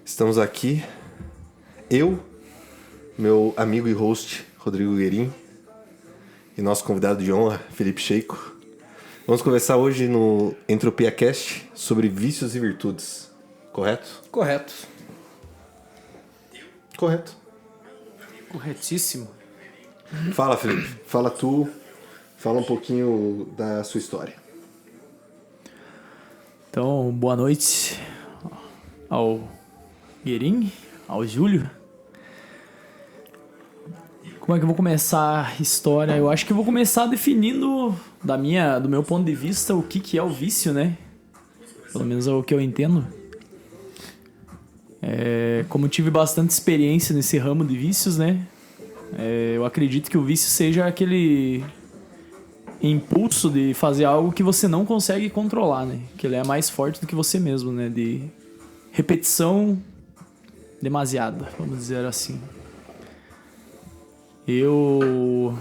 Estamos aqui, eu, meu amigo e host, Rodrigo Guerin, e nosso convidado de honra, Felipe Sheiko. Vamos conversar hoje no Entropia Cast sobre vícios e virtudes, correto? Correto. Correto. Corretíssimo. Fala, Felipe. Fala tu. Fala um pouquinho da sua história. Então, boa noite ao Guerin, ao Júlio. Como é que eu vou começar a história? Eu acho que eu vou começar definindo do meu ponto de vista o que é o vício, né? Pelo menos é o que eu entendo. Como eu tive bastante experiência nesse ramo de vícios, né? Eu acredito que o vício seja aquele impulso de fazer algo que você não consegue controlar, né? Que ele é mais forte do que você mesmo, né? De repetição demasiada, vamos dizer assim. Eu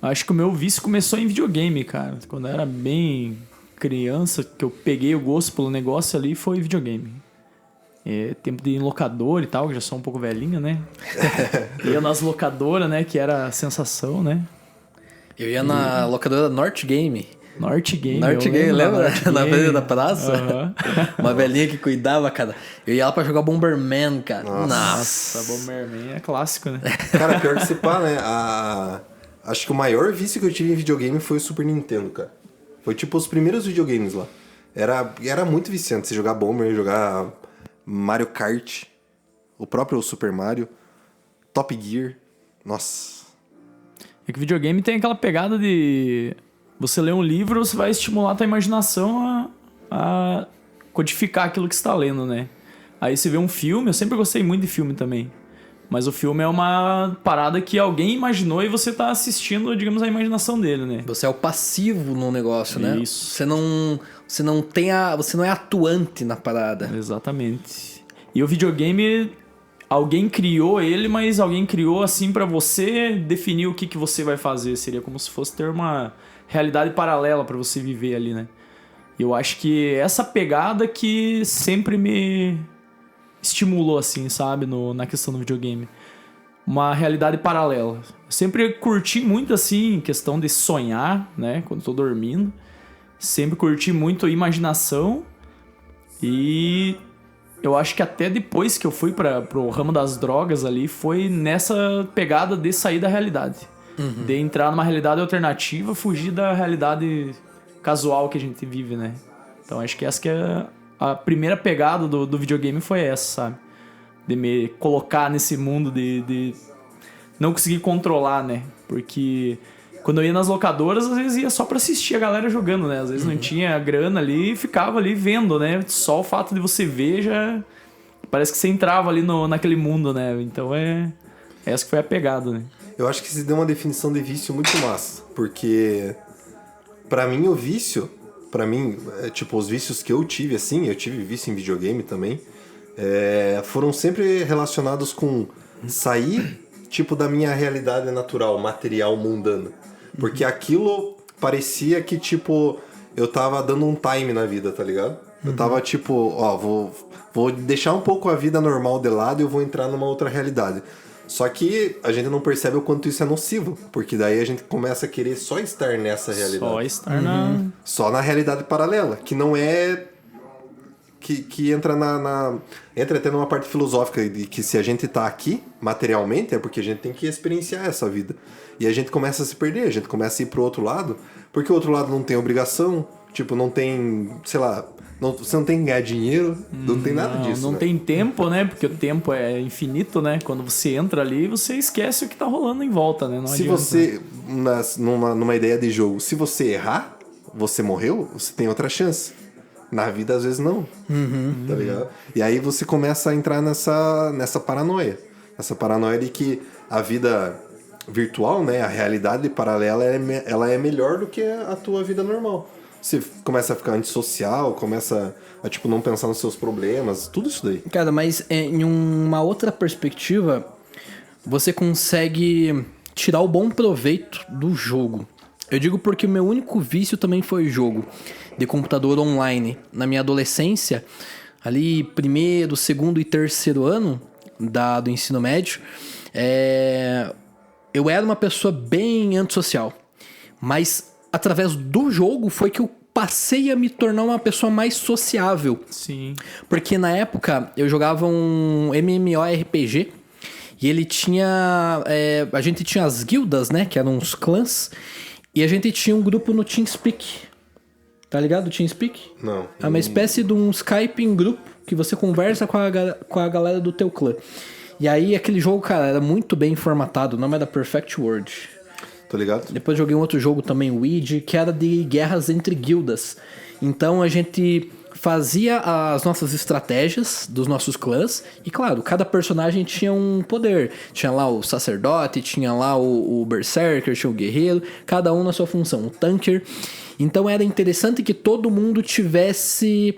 acho que o meu vício começou em videogame, cara. Quando eu era bem criança, que eu peguei o gosto pelo negócio ali, foi videogame. Tempo de ir em locador e tal, que já sou um pouco velhinho, né? Ia nas locadoras, né? Que era a sensação, né? Eu ia na locadora Norte Game. Norte Game, lembra? Na frente da praça. Uhum. Uma velhinha que cuidava, cara. Eu ia lá pra jogar Bomberman, cara. Nossa, Bomberman é clássico, né? Cara, pior que se pá, né? Acho que o maior vício que eu tive em videogame foi o Super Nintendo, cara. Foi tipo os primeiros videogames lá. Era muito viciante você jogar Bomberman, jogar Mario Kart, o próprio Super Mario, Top Gear. Nossa. É que videogame tem aquela pegada de você ler um livro, você vai estimular a tua imaginação a codificar aquilo que você está lendo, né? Aí você vê um filme, eu sempre gostei muito de filme também. Mas o filme é uma parada que alguém imaginou e você tá assistindo, digamos, a imaginação dele, né? Você é o passivo no negócio, né? Isso. Você não é atuante na parada. Exatamente. E o videogame, alguém criou ele, mas alguém criou assim pra você definir o que você vai fazer. Seria como se fosse ter uma realidade paralela pra você viver ali, né? E eu acho que essa pegada que sempre me estimulou, assim, sabe? Na questão do videogame. Uma realidade paralela. Eu sempre curti muito, assim, questão de sonhar, né? Quando tô dormindo. Sempre curti muito a imaginação. E eu acho que até depois que eu fui pro ramo das drogas ali, foi nessa pegada de sair da realidade. Uhum. De entrar numa realidade alternativa, fugir da realidade casual que a gente vive, né? Então acho que essa que é a primeira pegada do videogame foi essa, sabe? De me colocar nesse mundo de não conseguir controlar, né? Porque quando eu ia nas locadoras, às vezes ia só pra assistir a galera jogando, né? Às vezes não tinha grana ali e ficava ali vendo, né? Só o fato de você ver já parece que você entrava ali naquele mundo, né? Então essa que foi a pegada, né? Eu acho que você deu uma definição de vício muito massa, porque pra mim o vício, tipo, os vícios que eu tive, assim, eu tive vício em videogame também, foram sempre relacionados com sair, tipo, da minha realidade natural, material, mundana. Porque aquilo parecia que, tipo, eu tava dando um time na vida, tá ligado? Eu tava, tipo, ó, vou deixar um pouco a vida normal de lado e eu vou entrar numa outra realidade. Só que a gente não percebe o quanto isso é nocivo, porque daí a gente começa a querer só estar nessa realidade. Só estar Só na realidade paralela, que não é... Que entra entra até numa parte filosófica de que se a gente tá aqui, materialmente, é porque a gente tem que experienciar essa vida. E a gente começa a se perder, a gente começa a ir pro outro lado, porque o outro lado não tem obrigação, tipo, não tem, sei lá... você não tem que ganhar dinheiro, não tem nada disso. Não, né? tem tempo, né? Porque o tempo é infinito, né? Quando você entra ali, você esquece o que tá rolando em volta, né? Não se adianta. você, numa ideia de jogo, se você errar, você morreu, você tem outra chance. Na vida, às vezes, não. Tá ligado? E aí você começa a entrar nessa paranoia. Essa paranoia de que a vida virtual, né? A realidade paralela, ela é melhor do que a tua vida normal. Você começa a ficar antissocial, começa a, tipo, não pensar nos seus problemas, tudo isso daí. Cara, mas em uma outra perspectiva, você consegue tirar o bom proveito do jogo. Eu digo porque o meu único vício também foi jogo de computador online. Na minha adolescência, ali primeiro, segundo e terceiro ano do ensino médio, eu era uma pessoa bem antissocial. Mas através do jogo foi que eu passei a me tornar uma pessoa mais sociável. Sim. Porque na época eu jogava um MMORPG e ele tinha... a gente tinha as guildas, né? Que eram uns clãs. E a gente tinha um grupo no TeamSpeak. Tá ligado o TeamSpeak? Não. É uma espécie de um Skype em grupo que você conversa com a galera do teu clã. E aí aquele jogo, cara, era muito bem formatado. O nome era Perfect World. Tô ligado? Depois joguei um outro jogo também, o Weed, que era de guerras entre guildas. Então a gente fazia as nossas estratégias dos nossos clãs. E claro, cada personagem tinha um poder. Tinha lá o sacerdote, tinha lá o berserker, tinha o guerreiro. Cada um na sua função, o tanker. Então era interessante que todo mundo tivesse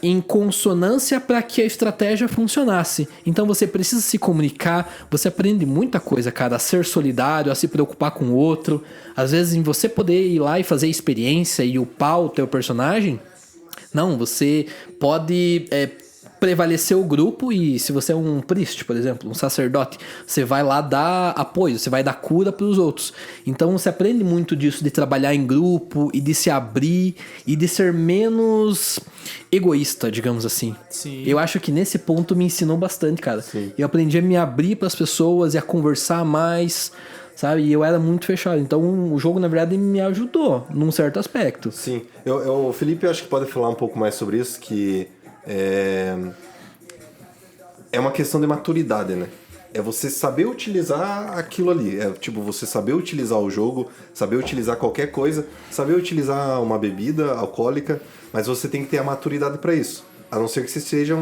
em consonância para que a estratégia funcionasse. Então você precisa se comunicar, você aprende muita coisa, cara, a ser solidário, a se preocupar com o outro. Às vezes em você poder ir lá e fazer experiência e upar o teu personagem, não, você pode prevalecer o grupo e se você é um priest, por exemplo, um sacerdote, você vai lá dar apoio, você vai dar cura para os outros. Então você aprende muito disso, de trabalhar em grupo e de se abrir e de ser menos egoísta, digamos assim. Sim. Eu acho que nesse ponto me ensinou bastante, cara. Sim. Eu aprendi a me abrir para as pessoas e a conversar mais, sabe? E eu era muito fechado. Então o jogo, na verdade, me ajudou num certo aspecto. Sim. O Felipe, eu acho que pode falar um pouco mais sobre isso, que é uma questão de maturidade, né? É você saber utilizar aquilo ali. É tipo, você saber utilizar o jogo, saber utilizar qualquer coisa, saber utilizar uma bebida alcoólica, mas você tem que ter a maturidade para isso. A não ser que você seja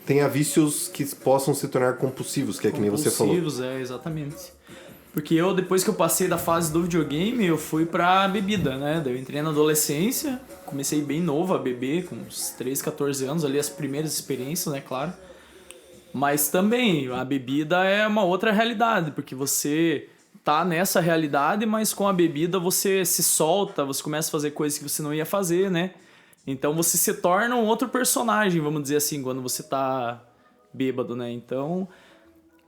tenha vícios que possam se tornar compulsivos, que é que nem você falou. Compulsivos, exatamente. Porque depois que eu passei da fase do videogame, eu fui pra bebida, né? Daí eu entrei na adolescência, comecei bem novo a beber, com uns 13, 14 anos, ali as primeiras experiências, né, claro. Mas também, a bebida é uma outra realidade, porque você tá nessa realidade, mas com a bebida você se solta, você começa a fazer coisas que você não ia fazer, né? Então você se torna um outro personagem, vamos dizer assim, quando você tá bêbado, né? Então,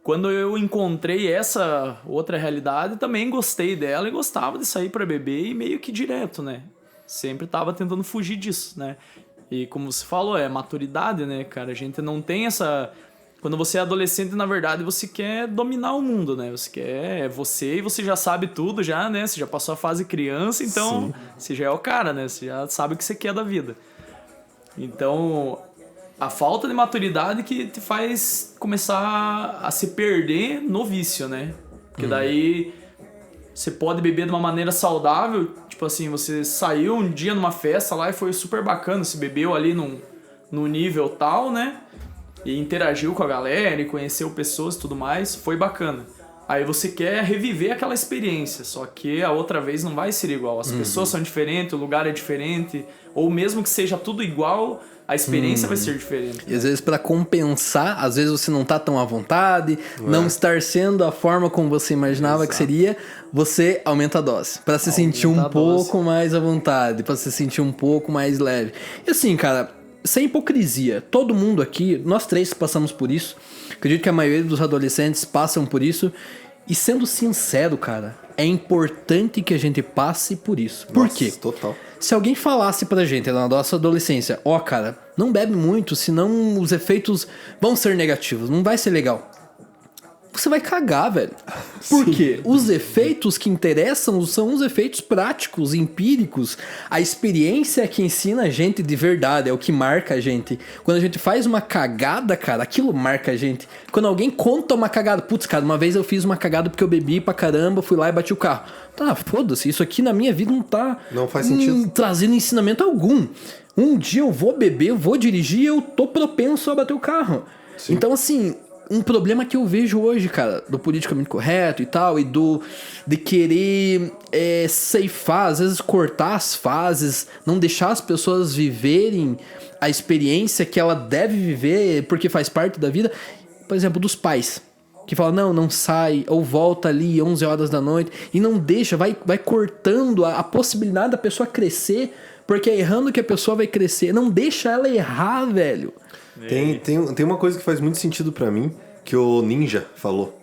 quando eu encontrei essa outra realidade, também gostei dela e gostava de sair pra beber e meio que direto, né? Sempre tava tentando fugir disso, né? E como você falou, é maturidade, né, cara? A gente não tem essa... Quando você é adolescente, na verdade, você quer dominar o mundo, né? Você quer você e você já sabe tudo já, né? Você já passou a fase criança, então você já é o cara, né? Você já sabe o que você quer da vida. Então, a falta de maturidade que te faz começar a se perder no vício, né? Porque daí você pode beber de uma maneira saudável, tipo assim, você saiu um dia numa festa lá e foi super bacana, você bebeu ali num nível tal, né? E interagiu com a galera e conheceu pessoas e tudo mais, foi bacana. Aí você quer reviver aquela experiência, só que a outra vez não vai ser igual. As pessoas são diferentes, o lugar é diferente, ou mesmo que seja tudo igual, a experiência vai ser diferente. E às vezes pra compensar, às vezes você não tá tão à vontade, não estar sendo a forma como você imaginava que seria, você aumenta a dose. Pra se sentir um pouco mais à vontade, pra se sentir um pouco mais leve. E assim, cara... Sem hipocrisia, todo mundo aqui, nós três passamos por isso. Acredito que a maioria dos adolescentes passam por isso. E sendo sincero, cara, é importante que a gente passe por isso. Por quê? Total. Se alguém falasse pra gente na nossa adolescência, cara, não bebe muito, senão os efeitos vão ser negativos, não vai ser legal. Você vai cagar, velho. Por quê? Os efeitos que interessam são os efeitos práticos, empíricos. A experiência que ensina a gente de verdade, é o que marca a gente. Quando a gente faz uma cagada, cara, aquilo marca a gente. Quando alguém conta uma cagada, putz, cara, uma vez eu fiz uma cagada porque eu bebi pra caramba, fui lá e bati o carro. Tá, foda-se, isso aqui na minha vida não tá... Não faz sentido. Trazendo ensinamento algum. Um dia eu vou beber, eu vou dirigir, eu tô propenso a bater o carro. Sim. Então, assim... Um problema que eu vejo hoje, cara, do politicamente correto e tal, e de querer ceifar, às vezes cortar as fases, não deixar as pessoas viverem a experiência que ela deve viver porque faz parte da vida. Por exemplo, dos pais, que falam, não sai, ou volta ali 11 horas da noite, e não deixa, vai cortando a possibilidade da pessoa crescer Porque é errando que a pessoa vai crescer. Não deixa ela errar, velho. Tem uma coisa que faz muito sentido pra mim, que o Ninja falou.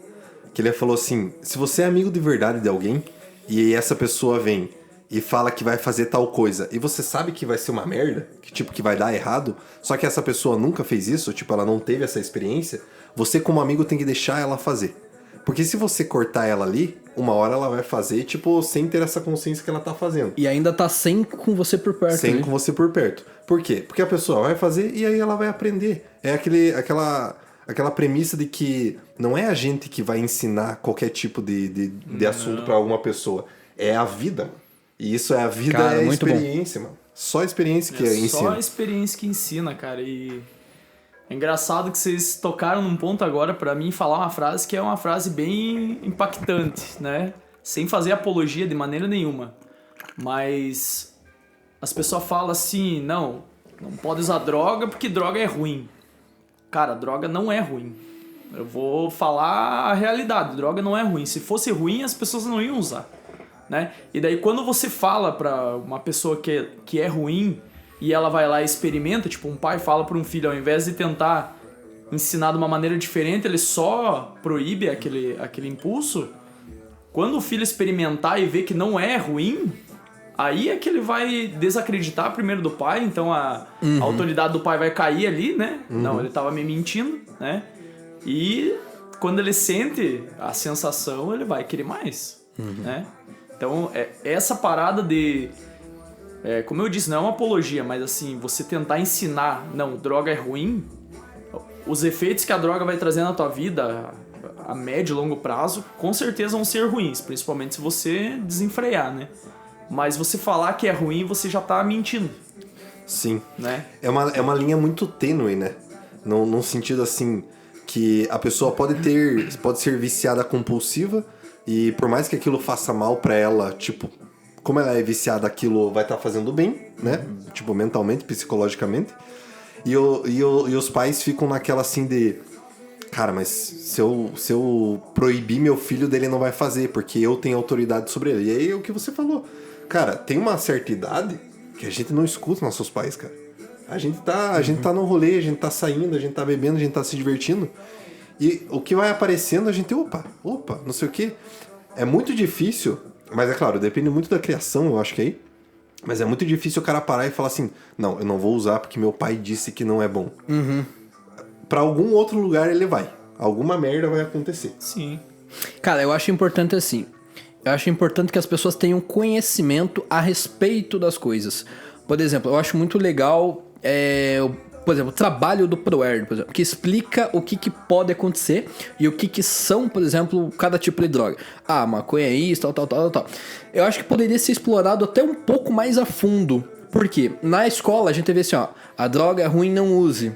Que ele falou assim, se você é amigo de verdade de alguém, e essa pessoa vem e fala que vai fazer tal coisa, e você sabe que vai ser uma merda, que vai dar errado, só que essa pessoa nunca fez isso, tipo, ela não teve essa experiência, você como amigo tem que deixar ela fazer. Porque se você cortar ela ali, uma hora ela vai fazer, tipo, sem ter essa consciência que ela tá fazendo. E ainda tá sem com você por perto. Sem com você por perto. Por quê? Porque a pessoa vai fazer e aí ela vai aprender. É aquela premissa de que não é a gente que vai ensinar qualquer tipo de assunto pra alguma pessoa. É a vida, mano. E isso é a vida, cara, é a muito experiência, mano. Só a experiência que ensina. Só a experiência que ensina, cara. E é engraçado que vocês tocaram num ponto agora pra mim falar uma frase que é uma frase bem impactante, né? Sem fazer apologia de maneira nenhuma. Mas as pessoas falam assim, não pode usar droga porque droga é ruim. Cara, droga não é ruim. Eu vou falar a realidade, droga não é ruim. Se fosse ruim, as pessoas não iam usar, né? E daí quando você fala pra uma pessoa que é ruim e ela vai lá e experimenta, tipo um pai fala para um filho, ao invés de tentar ensinar de uma maneira diferente, ele só proíbe aquele impulso. Quando o filho experimentar e ver que não é ruim, aí é que ele vai desacreditar primeiro do pai, então a autoridade do pai vai cair ali, né? Não, ele tava me mentindo, né? E quando ele sente a sensação, ele vai querer mais, né? Então, essa parada de... como eu disse, não é uma apologia, mas assim, você tentar ensinar, não, droga é ruim, os efeitos que a droga vai trazer na tua vida, a médio e longo prazo, com certeza vão ser ruins, principalmente se você desenfrear, né? Mas você falar que é ruim, você já tá mentindo. Sim. Né? É uma linha muito tênue, né? Num sentido assim, que a pessoa pode ser viciada compulsiva e por mais que aquilo faça mal pra ela, tipo, como ela é viciada, aquilo vai estar fazendo bem, né? Tipo, mentalmente, psicologicamente. E os pais ficam naquela assim de... Cara, mas se eu proibir meu filho, dele não vai fazer, porque eu tenho autoridade sobre ele. E aí é o que você falou. Cara, tem uma certa idade que a gente não escuta nossos pais, cara. A gente tá no rolê, a gente tá saindo, a gente tá bebendo, a gente tá se divertindo. E o que vai aparecendo, a gente... Opa, não sei o quê. É muito difícil, mas é claro, depende muito da criação, eu acho que aí. Mas é muito difícil o cara parar e falar assim, não, eu não vou usar porque meu pai disse que não é bom. Pra algum outro lugar ele vai. Alguma merda vai acontecer. Sim. Cara, eu acho importante assim. Eu acho importante que as pessoas tenham conhecimento a respeito das coisas. Por exemplo, eu acho muito legal, por exemplo, o trabalho do ProErd, por exemplo, que explica o que pode acontecer e o que são, por exemplo, cada tipo de droga. Ah, maconha é isso, tal. Eu acho que poderia ser explorado até um pouco mais a fundo. Por quê? Na escola a gente vê assim, ó, a droga é ruim, não use.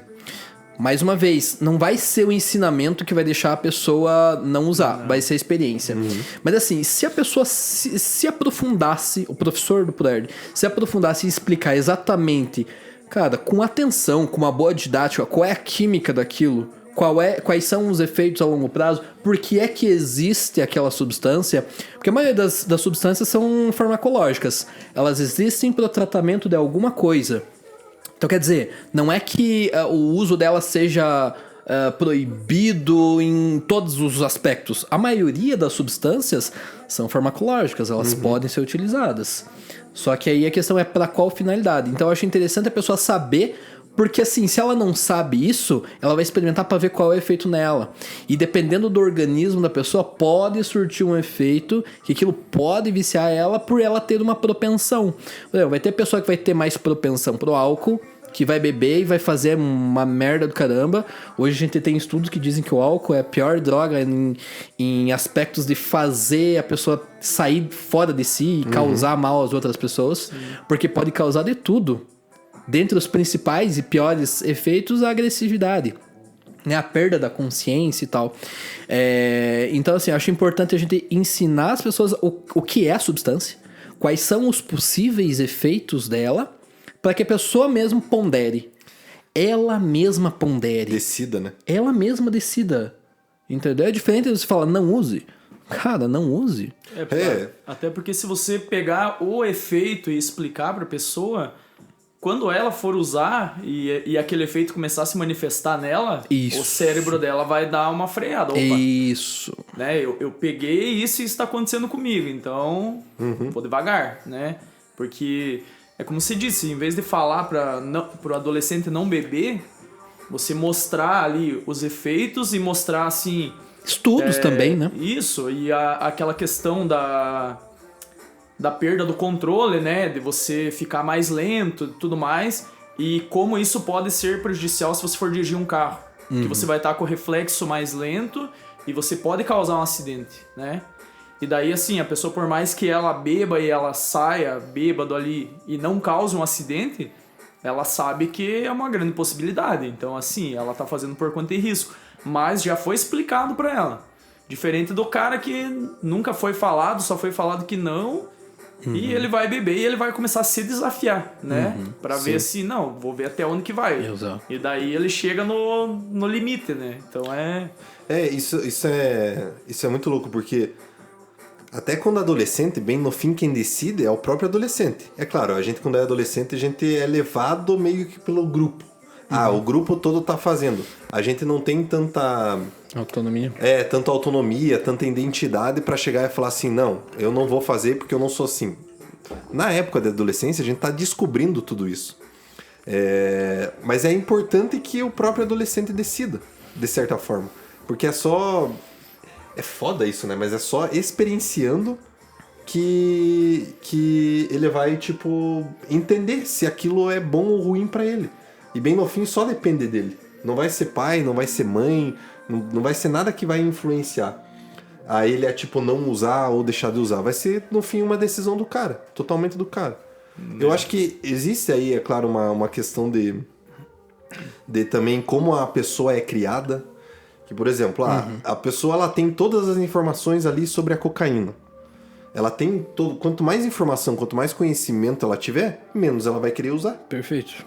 Mais uma vez, não vai ser o ensinamento que vai deixar a pessoa não usar, vai ser a experiência. Mas assim, se a pessoa se aprofundasse, o professor do ProErd, se aprofundasse e explicar exatamente, cara, com atenção, com uma boa didática, qual é a química daquilo, quais são os efeitos a longo prazo, por que é que existe aquela substância, porque a maioria das substâncias são farmacológicas, elas existem para o tratamento de alguma coisa. Então, quer dizer, não é que o uso dela seja proibido em todos os aspectos. A maioria das substâncias são farmacológicas, elas podem ser utilizadas. Só que aí a questão é para qual finalidade. Então, eu acho interessante a pessoa saber, porque assim, se ela não sabe isso, ela vai experimentar para ver qual é o efeito nela. E dependendo do organismo da pessoa, pode surtir um efeito que aquilo pode viciar ela por ela ter uma propensão. Vai ter pessoa que vai ter mais propensão pro álcool, que vai beber e vai fazer uma merda do caramba. Hoje a gente tem estudos que dizem que o álcool é a pior droga em aspectos de fazer a pessoa sair fora de si e causar mal às outras pessoas. Porque pode causar de tudo. Dentre os principais e piores efeitos, a agressividade, né? A perda da consciência e tal. Então, assim, eu acho importante a gente ensinar as pessoas o que é a substância, quais são os possíveis efeitos dela, para que a pessoa mesmo pondere. Ela mesma pondere. Decida, né? Ela mesma decida. Entendeu? É diferente de você falar, não use. Cara, não use. Até porque se você pegar o efeito e explicar pra pessoa, quando ela for usar e aquele efeito começar a se manifestar nela, Isso. o cérebro dela vai dar uma freada. Opa, Isso. né? Eu peguei isso e isso está acontecendo comigo, então vou devagar, né? Porque é como você disse, em vez de falar para o adolescente não beber, você mostrar ali os efeitos e mostrar assim... Estudos também, né? Isso, e aquela questão da perda do controle, né? De você ficar mais lento e tudo mais. E como isso pode ser prejudicial se você for dirigir um carro. Que você vai estar com o reflexo mais lento e você pode causar um acidente, né? E daí, assim, a pessoa, por mais que ela beba e ela saia bêbado ali e não cause um acidente, ela sabe que é uma grande possibilidade. Então, assim, ela tá fazendo por conta de risco. Mas já foi explicado pra ela. Diferente do cara que nunca foi falado, só foi falado que não... E ele vai beber e ele vai começar a se desafiar, né? Pra ver se, não, vou ver até onde que vai. Exato. E daí ele chega no limite, né? Então Isso é muito louco, porque até quando adolescente, bem no fim quem decide é o próprio adolescente. É claro, a gente quando é adolescente, a gente é levado meio que pelo grupo. O grupo todo tá fazendo. A gente não tem tanta... Autonomia. Tanta autonomia, tanta identidade pra chegar e falar assim, não, eu não vou fazer porque eu não sou assim. Na época da adolescência, a gente tá descobrindo tudo isso. Mas é importante que o próprio adolescente decida, de certa forma. Porque é foda isso, né? Mas é só experienciando que ele vai, tipo, entender se aquilo é bom ou ruim pra ele. E bem no fim só depende dele. Não vai ser pai, não vai ser mãe, não vai ser nada que vai influenciar. Aí ele tipo não usar ou deixar de usar. Vai ser, no fim, uma decisão do cara. Totalmente do cara. Eu acho que existe aí, é claro, uma questão de também como a pessoa é criada. Que, por exemplo, a pessoa ela tem todas as informações ali sobre a cocaína. Ela tem quanto mais informação, quanto mais conhecimento ela tiver, menos ela vai querer usar. Perfeito.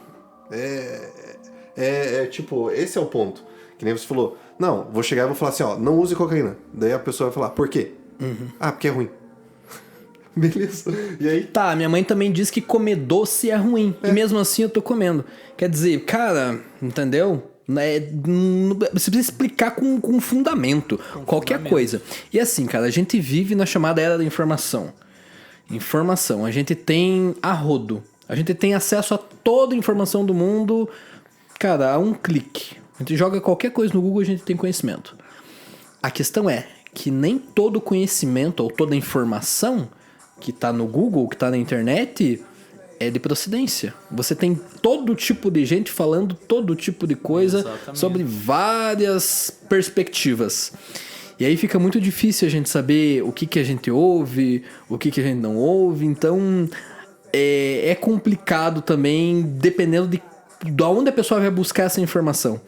Tipo, esse é o ponto. Que nem você falou, não, vou chegar e vou falar assim, ó, não use cocaína. Daí a pessoa vai falar, por quê? Porque é ruim. Beleza. E aí? Tá, minha mãe também diz que comer doce é ruim. E mesmo assim eu tô comendo. Quer dizer, cara, entendeu? Você precisa explicar com fundamento. Qualquer coisa. E assim, cara, a gente vive na chamada era da informação. Informação. A gente tem a rodo. A gente tem acesso a toda a informação do mundo, cara, a um clique. A gente joga qualquer coisa no Google e a gente tem conhecimento. A questão é que nem todo conhecimento ou toda informação que tá no Google, que tá na internet, é de procedência. Você tem todo tipo de gente falando todo tipo de coisa sobre várias perspectivas. E aí fica muito difícil a gente saber o que a gente ouve, o que a gente não ouve. Então... É complicado também, dependendo de onde a pessoa vai buscar essa informação.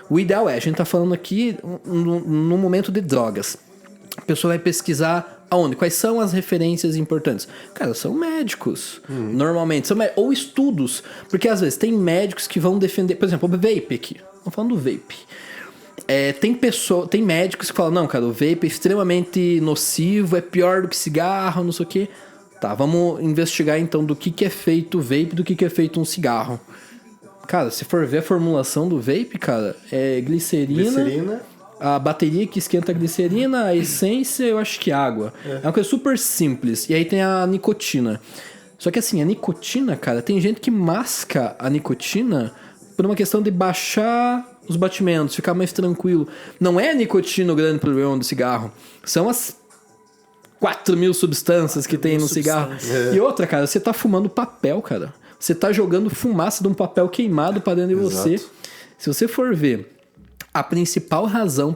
O ideal a gente tá falando aqui no momento de drogas. A pessoa vai pesquisar aonde? Quais são as referências importantes? Cara, são médicos, normalmente. Ou estudos, porque às vezes tem médicos que vão defender... Por exemplo, o vape aqui. Vamos falando do vape. Tem médicos que falam, não, cara, o vape é extremamente nocivo, é pior do que cigarro, não sei o quê. Tá, vamos investigar então do que é feito o vape, do que é feito um cigarro. Cara, se for ver a formulação do vape, cara, é glicerina, a bateria que esquenta a glicerina, a essência, eu acho que água. É uma coisa super simples. E aí tem a nicotina. Só que assim, a nicotina, cara, tem gente que masca a nicotina por uma questão de baixar os batimentos, ficar mais tranquilo. Não é a nicotina o grande problema do cigarro. São as 4.000 substâncias que tem no cigarro. E outra, cara, você tá fumando papel, cara. Você tá jogando fumaça de um papel queimado pra dentro de você. Se você for ver, a principal razão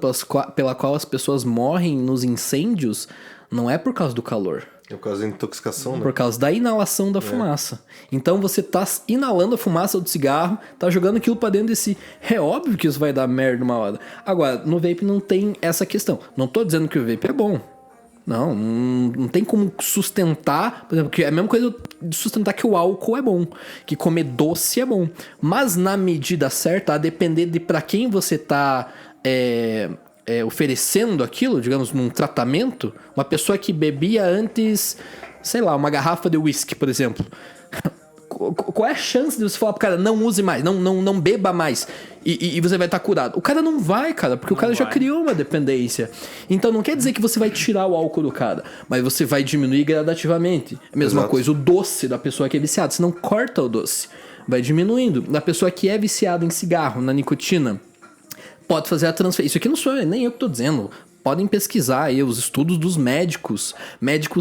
pela qual as pessoas morrem nos incêndios não é por causa do calor. É por causa da intoxicação, né? Por causa da inalação da fumaça. Então você tá inalando a fumaça do cigarro, tá jogando aquilo pra dentro de si. É óbvio que isso vai dar merda uma hora. Agora, no vape não tem essa questão. Não tô dizendo que o vape é bom. Não tem como sustentar, por exemplo, que é a mesma coisa de sustentar que o álcool é bom, que comer doce é bom. Mas na medida certa, a depender de pra quem você tá oferecendo aquilo, digamos, num tratamento, uma pessoa que bebia antes, sei lá, uma garrafa de whisky, por exemplo. Qual é a chance de você falar pro cara, não use mais, não beba mais e você vai estar curado? O cara não vai, cara, porque o cara já criou uma dependência. Então não quer dizer que você vai tirar o álcool do cara, mas você vai diminuir gradativamente. A mesma coisa, o doce da pessoa que é viciada, você não corta o doce, vai diminuindo. Da pessoa que é viciada em cigarro, na nicotina, pode fazer a transferência. Isso aqui não sou nem eu que tô dizendo. Podem pesquisar aí os estudos dos médicos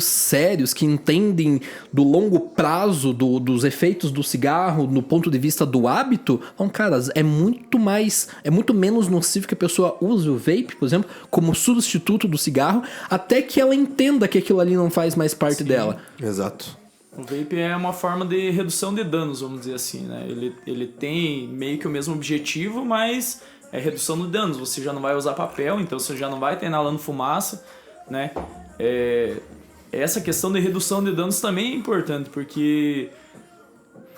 sérios que entendem do longo prazo dos efeitos do cigarro no ponto de vista do hábito. Então, cara, é muito menos nocivo que a pessoa use o vape, por exemplo, como substituto do cigarro, até que ela entenda que aquilo ali não faz mais parte dela. Exato. O vape é uma forma de redução de danos, vamos dizer assim, né? Ele tem meio que o mesmo objetivo, mas é redução de danos. Você já não vai usar papel, então você já não vai estar inalando fumaça, né? Essa questão de redução de danos também é importante, porque,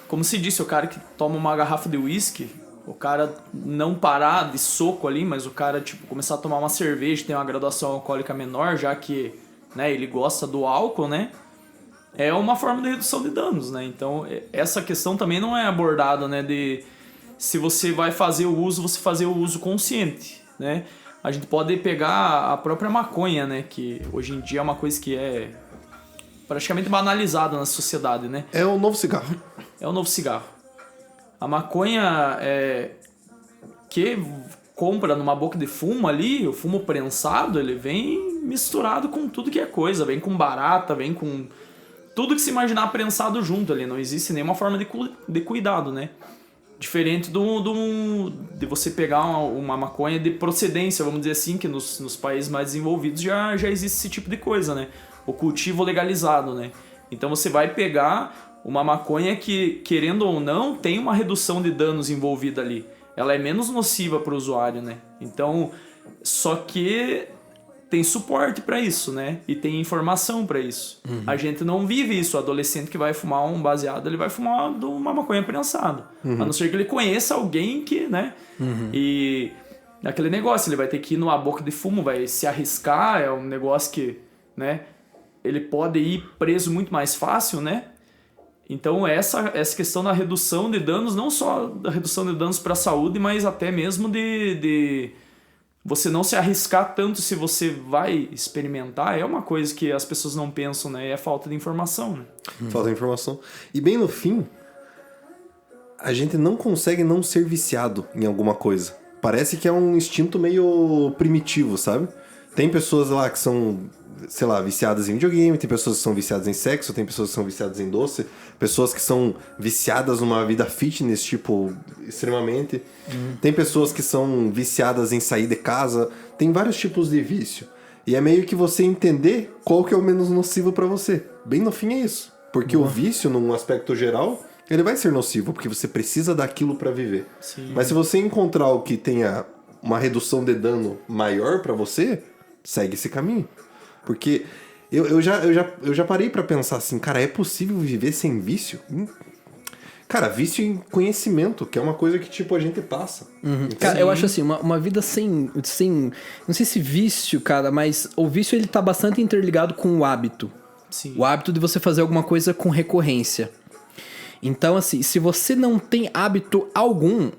como se disse, o cara que toma uma garrafa de uísque, o cara não parar de soco ali, mas o cara tipo, começar a tomar uma cerveja, tem uma graduação alcoólica menor, já que, né, ele gosta do álcool, né? É uma forma de redução de danos, né? Então, essa questão também não é abordada, né, de se você vai fazer o uso, você fazer o uso consciente, né? A gente pode pegar a própria maconha, né? Que hoje em dia é uma coisa que é praticamente banalizada na sociedade, né? É o novo cigarro. É o novo cigarro. A maconha que compra numa boca de fumo ali, o fumo prensado, ele vem misturado com tudo que é coisa. Vem com barata, vem com tudo que se imaginar prensado junto ali. Não existe nenhuma forma de cuidado, né? Diferente de você pegar uma maconha de procedência, vamos dizer assim, que nos países mais desenvolvidos já existe esse tipo de coisa, né? O cultivo legalizado, né? Então você vai pegar uma maconha que, querendo ou não, tem uma redução de danos envolvida ali. Ela é menos nociva para o usuário, né? Então, só que tem suporte para isso, né? E tem informação para isso. Uhum. A gente não vive isso. O adolescente que vai fumar um baseado, ele vai fumar uma maconha prensado. Uhum. A não ser que ele conheça alguém que, né? Uhum. E aquele negócio, ele vai ter que ir numa boca de fumo, vai se arriscar, é um negócio que, né? Ele pode ir preso muito mais fácil, né? Então essa questão da redução de danos, não só da redução de danos para a saúde, mas até mesmo de você não se arriscar tanto se você vai experimentar, é uma coisa que as pessoas não pensam, né? É falta de informação, né? Falta de informação. E bem no fim, a gente não consegue não ser viciado em alguma coisa. Parece que é um instinto meio primitivo, sabe? Tem pessoas lá que são, sei lá, viciadas em videogame, tem pessoas que são viciadas em sexo, tem pessoas que são viciadas em doce, pessoas que são viciadas numa vida fitness, tipo, extremamente. Tem pessoas que são viciadas em sair de casa, tem vários tipos de vício. E é meio que você entender qual que é o menos nocivo pra você. Bem no fim é isso. Porque o vício, num aspecto geral, ele vai ser nocivo, porque você precisa daquilo pra viver. Sim. Mas se você encontrar o que tenha uma redução de dano maior pra você, segue esse caminho. Porque eu já parei pra pensar assim, cara, é possível viver sem vício? Cara, vício em conhecimento, que é uma coisa que, tipo, a gente passa. Uhum. Cara, eu acho assim, uma vida sem... Não sei se vício, cara, mas o vício, ele tá bastante interligado com o hábito. Sim. O hábito de você fazer alguma coisa com recorrência. Então, assim, se você não tem hábito algum,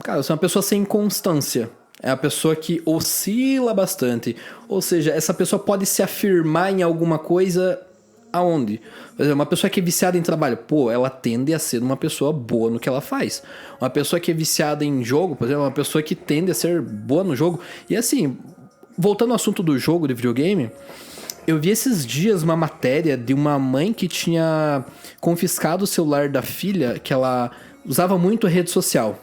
cara, você é uma pessoa sem constância. É uma pessoa que oscila bastante. Ou seja, essa pessoa pode se afirmar em alguma coisa aonde? Por exemplo, uma pessoa que é viciada em trabalho, pô, ela tende a ser uma pessoa boa no que ela faz. Uma pessoa que é viciada em jogo, por exemplo, uma pessoa que tende a ser boa no jogo. E assim, voltando ao assunto do jogo de videogame, eu vi esses dias uma matéria de uma mãe que tinha confiscado o celular da filha, que ela usava muito a rede social.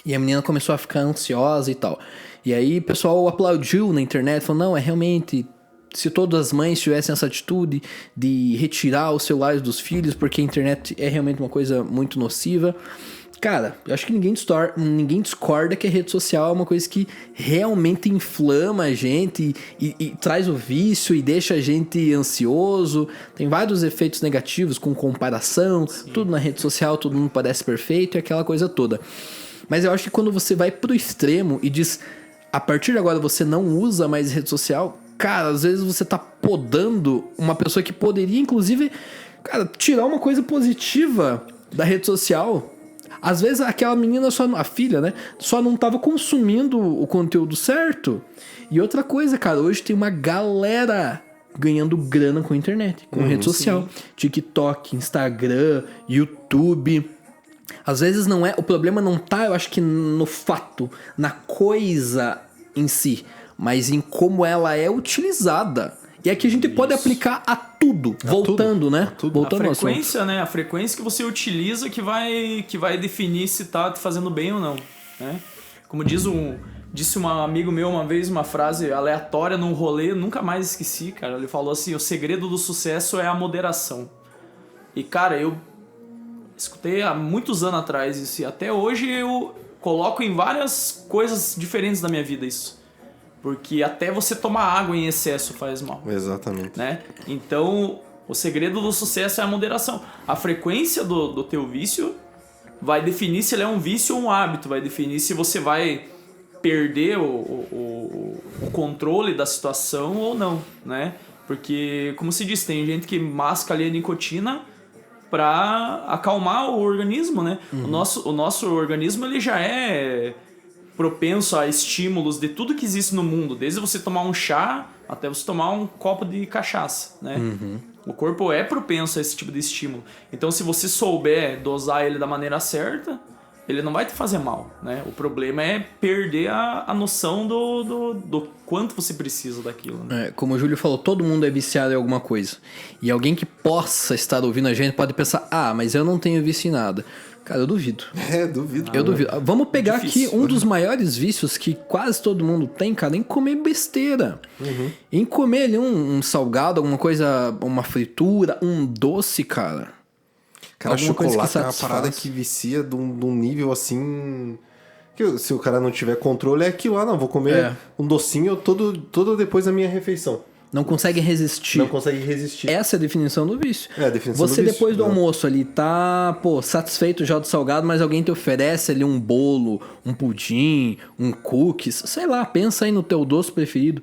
E a menina começou a ficar ansiosa e tal. E aí o pessoal aplaudiu na internet, falou, não, é realmente... Se todas as mães tivessem essa atitude de retirar os celulares dos filhos, porque a internet é realmente uma coisa muito nociva. Cara, eu acho que ninguém discorda que a rede social é uma coisa que realmente inflama a gente e traz o vício e deixa a gente ansioso. Tem vários efeitos negativos com comparação. Sim. Tudo na rede social, todo mundo parece perfeito e aquela coisa toda. Mas eu acho que quando você vai pro extremo e diz... a partir de agora você não usa mais rede social, cara, às vezes você tá podando uma pessoa que poderia, inclusive, cara, tirar uma coisa positiva da rede social. Às vezes aquela menina, a filha, né, só não tava consumindo o conteúdo certo. E outra coisa, cara, hoje tem uma galera ganhando grana com a internet, com rede social. TikTok, Instagram, YouTube. Às vezes não é... O problema não tá, eu acho que no fato, na coisa em si, mas em como ela é utilizada. E aqui a gente pode aplicar a tudo, voltando, né? Voltando a frequência, né? A frequência que você utiliza que vai definir se tá te fazendo bem ou não, né? Como disse um amigo meu uma vez, uma frase aleatória num rolê, nunca mais esqueci, cara. Ele falou assim, o segredo do sucesso é a moderação. E, cara, eu escutei há muitos anos atrás isso, e até hoje eu coloco em várias coisas diferentes da minha vida isso. Porque até você tomar água em excesso faz mal. Exatamente. Né? Então, o segredo do sucesso é a moderação. A frequência do teu vício vai definir se ele é um vício ou um hábito. Vai definir se você vai perder o controle da situação ou não, né? Porque, como se diz, tem gente que masca ali a nicotina para acalmar o organismo, né? O nosso organismo, ele já é propenso a estímulos de tudo que existe no mundo, desde você tomar um chá até você tomar um copo de cachaça, né? O corpo é propenso a esse tipo de estímulo. Então, se você souber dosar ele da maneira certa, ele não vai te fazer mal, né? O problema é perder a noção do quanto você precisa daquilo, né? Como o Júlio falou, todo mundo é viciado em alguma coisa. E alguém que possa estar ouvindo a gente pode pensar, mas eu não tenho vício em nada. Cara, eu duvido. Duvido. Eu duvido. Vamos pegar aqui um dos maiores vícios que quase todo mundo tem, cara, em comer besteira. Em comer ali um salgado, alguma coisa, uma fritura, um doce, cara. Cara, chocolate é uma parada que vicia de um nível assim... Que se o cara não tiver controle, é aquilo lá, não. Vou comer um docinho todo depois da minha refeição. Não consegue resistir. Não consegue resistir. Essa é a definição do vício. É a definição Você do vício. Depois do almoço ali tá, satisfeito já do salgado, mas alguém te oferece ali um bolo, um pudim, um cookies, sei lá, pensa aí no teu doce preferido.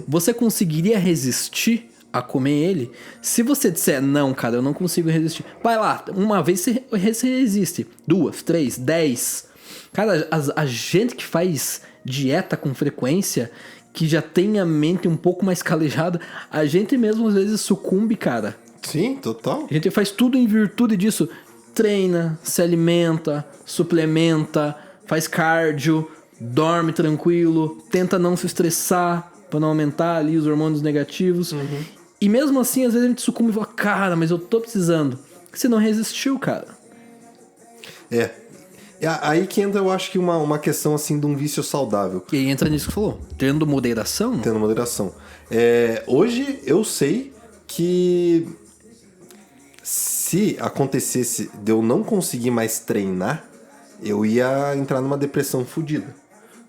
Você conseguiria resistir a comer ele? Se você disser, não, cara, eu não consigo resistir. Vai lá, uma vez você resiste. 2, 3, 10. Cara, a gente que faz dieta com frequência, que já tem a mente um pouco mais calejada, a gente mesmo às vezes sucumbe, cara. Sim, total. A gente faz tudo em virtude disso. Treina, se alimenta, suplementa, faz cardio, dorme tranquilo, tenta não se estressar pra não aumentar ali os hormônios negativos. E mesmo assim, às vezes a gente sucumbe e fala, cara, mas eu tô precisando. Você não resistiu, cara. É aí que entra, eu acho que uma questão assim de um vício saudável. E aí entra nisso que você falou, tendo moderação. Tendo moderação. Hoje eu sei que se acontecesse de eu não conseguir mais treinar, eu ia entrar numa depressão fodida.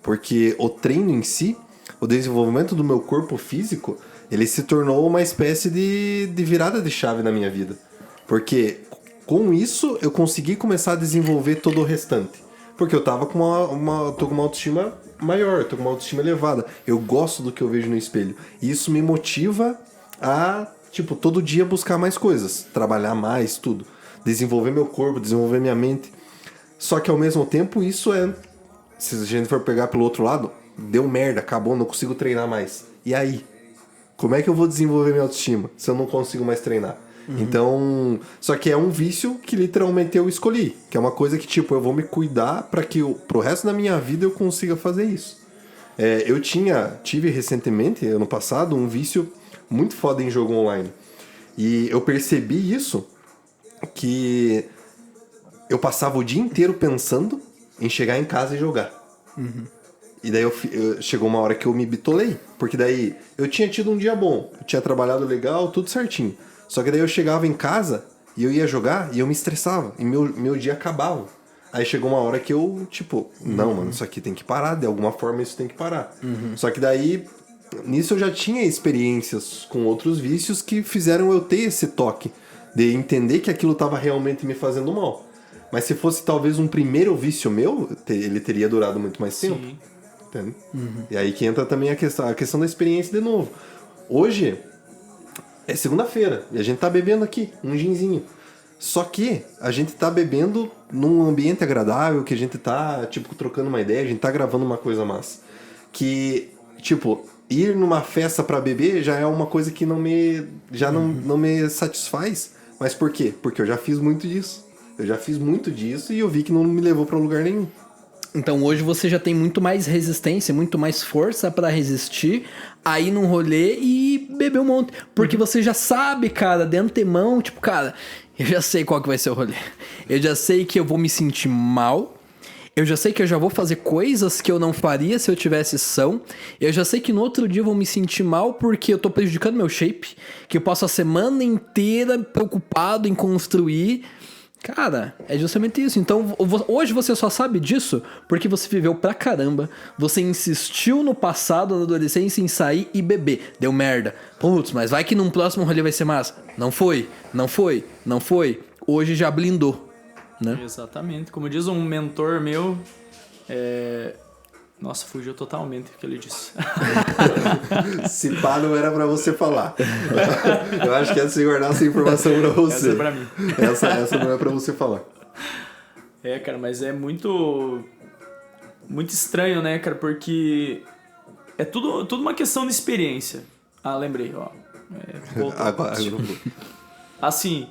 Porque o treino em si, o desenvolvimento do meu corpo físico, ele se tornou uma espécie de virada de chave na minha vida. Porque com isso eu consegui começar a desenvolver todo o restante. Porque eu tava com tô com uma autoestima maior, tô com uma autoestima elevada. Eu gosto do que eu vejo no espelho. E isso me motiva a, todo dia buscar mais coisas. Trabalhar mais, tudo. Desenvolver meu corpo, desenvolver minha mente. Só que ao mesmo tempo isso se a gente for pegar pelo outro lado, deu merda, acabou, não consigo treinar mais. E aí? Como é que eu vou desenvolver minha autoestima se eu não consigo mais treinar? Então, só que é um vício que literalmente eu escolhi, que é uma coisa que eu vou me cuidar para que pro resto da minha vida eu consiga fazer isso. Eu tive recentemente, ano passado, um vício muito foda em jogo online. E eu percebi isso, que eu passava o dia inteiro pensando em chegar em casa e jogar. E daí chegou uma hora que eu me bitolei, porque daí eu tinha tido um dia bom, eu tinha trabalhado legal, tudo certinho. Só que daí eu chegava em casa e eu ia jogar e eu me estressava. E meu dia acabava. Aí chegou uma hora que eu, não, mano, isso aqui tem que parar. De alguma forma isso tem que parar. Só que daí, nisso eu já tinha experiências com outros vícios que fizeram eu ter esse toque. De entender que aquilo tava realmente me fazendo mal. Mas se fosse talvez um primeiro vício meu, ele teria durado muito mais tempo. Sim. Entende? E aí que entra também a questão da experiência de novo. Hoje é segunda-feira e a gente tá bebendo aqui um ginzinho. Só que a gente tá bebendo num ambiente agradável, que a gente tá, tipo, trocando uma ideia, a gente tá gravando uma coisa massa. Que, tipo, ir numa festa pra beber já é uma coisa que não me satisfaz. Mas por quê? Porque eu já fiz muito disso. E eu vi que não me levou pra lugar nenhum. Então hoje você já tem muito mais resistência, muito mais força pra resistir a ir num rolê e beber um monte. Porque você já sabe, cara, de antemão, tipo, cara, eu já sei qual que vai ser o rolê. Eu já sei que eu vou me sentir mal. Eu já sei que eu já vou fazer coisas que eu não faria se eu tivesse são. Eu já sei que no outro dia eu vou me sentir mal porque eu tô prejudicando meu shape. Que eu passo a semana inteira preocupado em construir. Cara, é justamente isso. Então, hoje você só sabe disso porque você viveu pra caramba. Você insistiu no passado, na adolescência, em sair e beber. Deu merda. Putz, mas vai que num próximo rolê vai ser massa. Não foi. Hoje já blindou, né? Exatamente. Como diz um mentor meu, Nossa, fugiu totalmente o que ele disse. Se pá, não era pra você falar. Eu acho que é de você guardar essa informação pra você. Essa é pra mim. Essa não é pra você falar. Cara, mas é muito estranho, né, cara? Porque é tudo uma questão de experiência. Ah, lembrei, ó. Agora. Assim,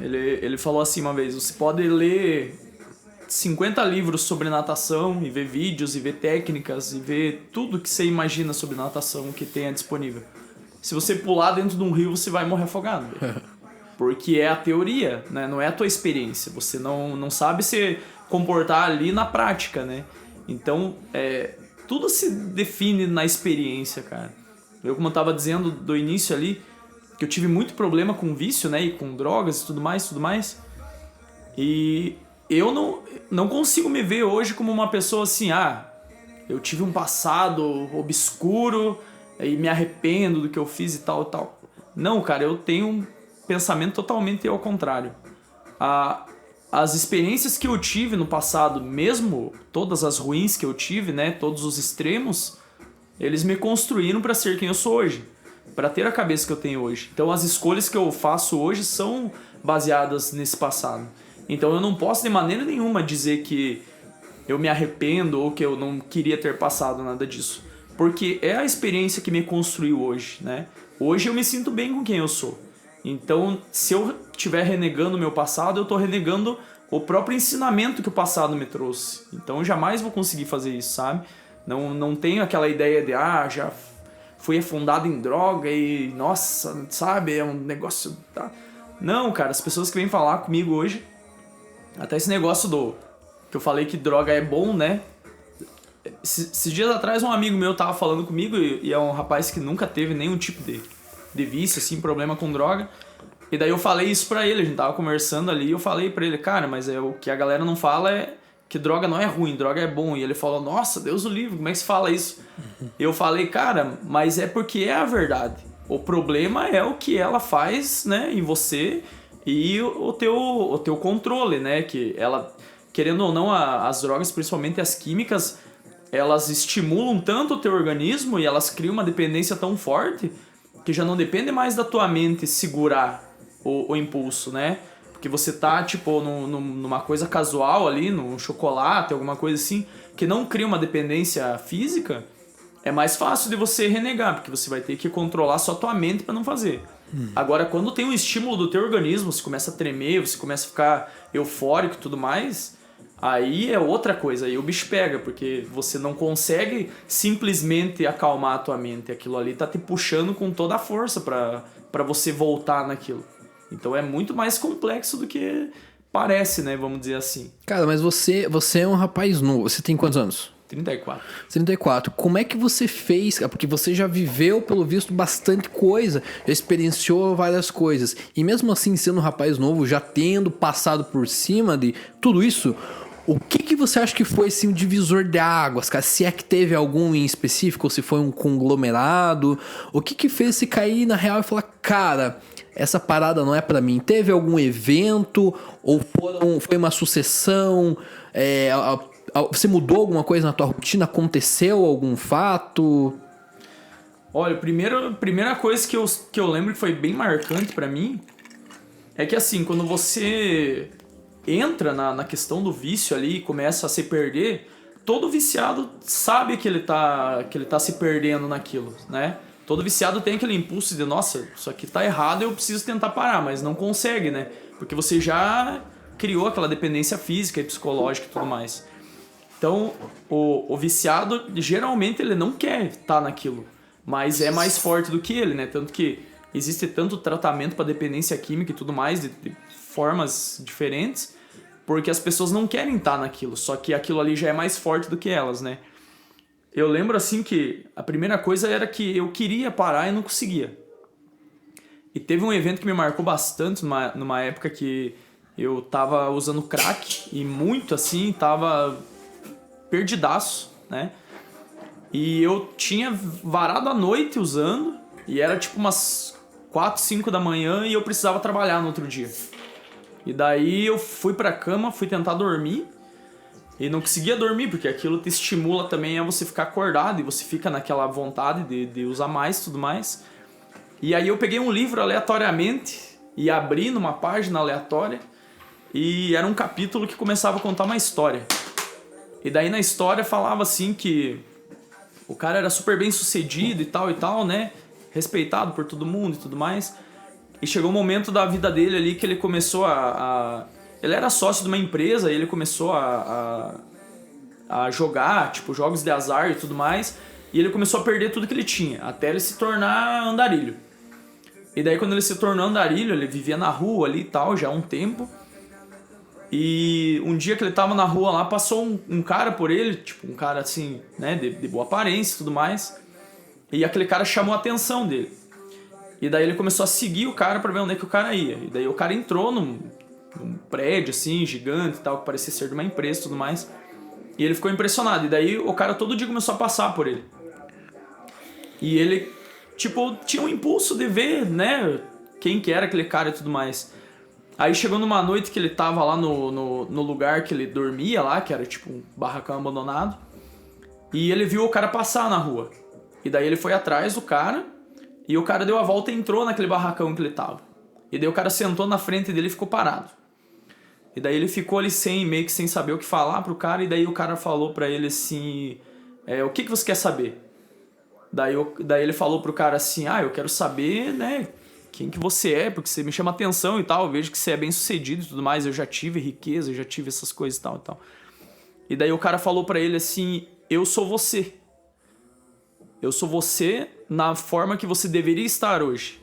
ele falou assim uma vez, você pode ler 50 livros sobre natação e ver vídeos e ver técnicas e ver tudo que você imagina sobre natação que tenha disponível. Se você pular dentro de um rio, você vai morrer afogado. Porque é a teoria, né? Não é a tua experiência. Você não sabe se comportar ali na prática, né? Então, tudo se define na experiência, cara. Eu, como eu tava dizendo do início ali, que eu tive muito problema com vício, né? E com drogas e tudo mais. E eu não consigo me ver hoje como uma pessoa assim, eu tive um passado obscuro e me arrependo do que eu fiz e tal. Não, cara, eu tenho um pensamento totalmente ao contrário. As experiências que eu tive no passado, mesmo todas as ruins que eu tive, né, todos os extremos, eles me construíram para ser quem eu sou hoje, para ter a cabeça que eu tenho hoje. Então as escolhas que eu faço hoje são baseadas nesse passado. Então eu não posso de maneira nenhuma dizer que eu me arrependo ou que eu não queria ter passado nada disso. Porque é a experiência que me construiu hoje, né? Hoje eu me sinto bem com quem eu sou. Então, se eu estiver renegando o meu passado, eu estou renegando o próprio ensinamento que o passado me trouxe. Então eu jamais vou conseguir fazer isso, sabe? Não tenho aquela ideia de, já fui afundado em droga e, nossa, sabe? É um negócio... Tá? Não, cara, as pessoas que vêm falar comigo hoje... Até esse negócio que eu falei que droga é bom, né? Esses dias atrás um amigo meu tava falando comigo e é um rapaz que nunca teve nenhum tipo de vício, assim, problema com droga. E daí eu falei isso pra ele, a gente tava conversando ali e eu falei pra ele, cara, mas o que a galera não fala é que droga não é ruim, droga é bom. E ele falou, nossa, Deus o livre, como é que se fala isso? Eu falei, cara, mas é porque é a verdade. O problema é o que ela faz, né, em você... E o teu controle, né? Que ela, querendo ou não, as drogas, principalmente as químicas, elas estimulam tanto o teu organismo e elas criam uma dependência tão forte que já não depende mais da tua mente segurar o impulso, né? Porque você tá, tipo, numa coisa casual ali, num chocolate, alguma coisa assim, que não cria uma dependência física, é mais fácil de você renegar, porque você vai ter que controlar só a tua mente pra não fazer. Agora, quando tem um estímulo do teu organismo, você começa a tremer, você começa a ficar eufórico e tudo mais, aí é outra coisa, aí o bicho pega, porque você não consegue simplesmente acalmar a tua mente. Aquilo ali tá te puxando com toda a força pra você voltar naquilo. Então é muito mais complexo do que parece, né? Vamos dizer assim. Cara, mas você é um rapaz novo. Você tem quantos anos? 34. Como é que você fez? Porque você já viveu, pelo visto, bastante coisa, já experienciou várias coisas. E mesmo assim, sendo um rapaz novo, já tendo passado por cima de tudo isso, o que você acha que foi assim, um divisor de águas, cara? Se é que teve algum em específico, ou se foi um conglomerado, o que fez você cair na real e falar, cara, essa parada não é pra mim? Teve algum evento? Ou foi uma sucessão? Você mudou alguma coisa na tua rotina? Aconteceu algum fato? Olha, a primeira coisa que eu lembro que foi bem marcante pra mim é que assim, quando você entra na questão do vício ali e começa a se perder, todo viciado sabe que ele tá se perdendo naquilo, né? Todo viciado tem aquele impulso de, nossa, isso aqui tá errado, eu preciso tentar parar, mas não consegue, né? Porque você já criou aquela dependência física e psicológica e tudo mais. Então, o viciado, geralmente, ele não quer estar naquilo, mas é mais forte do que ele, né? Tanto que existe tanto tratamento para dependência química e tudo mais, de formas diferentes, porque as pessoas não querem estar naquilo, só que aquilo ali já é mais forte do que elas, né? Eu lembro, assim, que a primeira coisa era que eu queria parar e não conseguia. E teve um evento que me marcou bastante numa época que eu tava usando crack e muito, assim, tava perdidaço, né? E eu tinha varado a noite usando e era tipo umas 4, 5 da manhã e eu precisava trabalhar no outro dia. E daí eu fui pra cama, fui tentar dormir e não conseguia dormir, porque aquilo te estimula também a você ficar acordado e você fica naquela vontade de usar mais e tudo mais. E aí eu peguei um livro aleatoriamente e abri numa página aleatória e era um capítulo que começava a contar uma história. E daí na história falava assim que o cara era super bem sucedido e tal, né? Respeitado por todo mundo e tudo mais. E chegou um momento da vida dele ali que ele começou ele era sócio de uma empresa e ele começou a jogar, tipo, jogos de azar e tudo mais. E ele começou a perder tudo que ele tinha, até ele se tornar andarilho. E daí quando ele se tornou andarilho, ele vivia na rua ali e tal, já há um tempo. E um dia que ele tava na rua lá, passou um cara por ele, tipo, um cara assim, né, de boa aparência e tudo mais. E aquele cara chamou a atenção dele. E daí ele começou a seguir o cara pra ver onde é que o cara ia. E daí o cara entrou num prédio, assim, gigante e tal, que parecia ser de uma empresa e tudo mais. E ele ficou impressionado. E daí o cara todo dia começou a passar por ele. E ele, tipo, tinha um impulso de ver, né, quem que era aquele cara e tudo mais. Aí chegou numa noite que ele tava lá no lugar que ele dormia lá, que era tipo um barracão abandonado. E ele viu o cara passar na rua. E daí ele foi atrás do cara. E o cara deu a volta e entrou naquele barracão que ele tava. E daí o cara sentou na frente dele e ficou parado. E daí ele ficou ali meio que sem saber o que falar pro cara. E daí o cara falou pra ele assim... o que você quer saber? Daí ele falou pro cara assim... eu quero saber, né... quem que você é, porque você me chama atenção e tal, eu vejo que você é bem sucedido e tudo mais, eu já tive riqueza, eu já tive essas coisas e tal e tal. E daí o cara falou pra ele assim, eu sou você. Eu sou você na forma que você deveria estar hoje.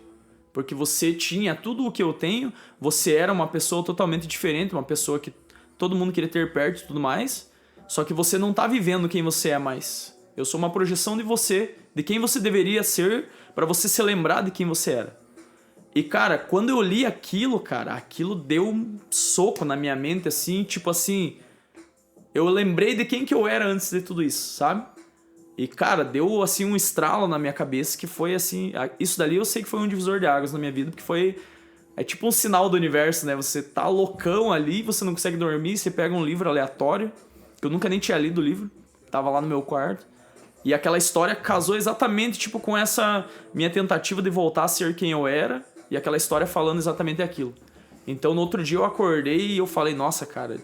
Porque você tinha tudo o que eu tenho, você era uma pessoa totalmente diferente, uma pessoa que todo mundo queria ter perto e tudo mais, só que você não tá vivendo quem você é mais. Eu sou uma projeção de você, de quem você deveria ser, pra você se lembrar de quem você era. E, cara, quando eu li aquilo, cara, aquilo deu um soco na minha mente, assim, tipo assim... Eu lembrei de quem que eu era antes de tudo isso, sabe? E, cara, deu, assim, um estralo na minha cabeça que foi, assim... Isso dali eu sei que foi um divisor de águas na minha vida, porque foi... É tipo um sinal do universo, né? Você tá loucão ali, você não consegue dormir, você pega um livro aleatório, que eu nunca nem tinha lido o livro, tava lá no meu quarto. E aquela história casou exatamente, tipo, com essa minha tentativa de voltar a ser quem eu era... E aquela história falando exatamente aquilo. Então, no outro dia eu acordei e eu falei, nossa, cara,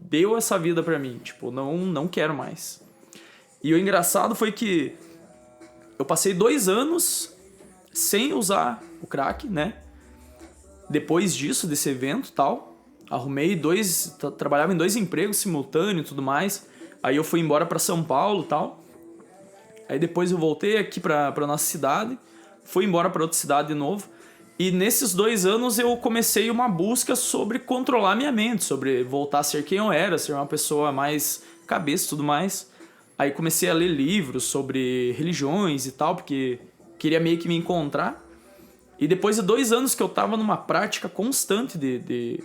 deu essa vida pra mim. Tipo, não quero mais. E o engraçado foi que eu passei 2 anos sem usar o crack, né? Depois disso, desse evento e tal, arrumei trabalhava em 2 empregos simultâneos e tudo mais. Aí eu fui embora pra São Paulo e tal. Aí depois eu voltei aqui pra nossa cidade. Fui embora pra outra cidade de novo. E nesses 2 anos eu comecei uma busca sobre controlar minha mente, sobre voltar a ser quem eu era, ser uma pessoa mais cabeça e tudo mais. Aí comecei a ler livros sobre religiões e tal, porque queria meio que me encontrar. E depois de 2 anos que eu tava numa prática constante de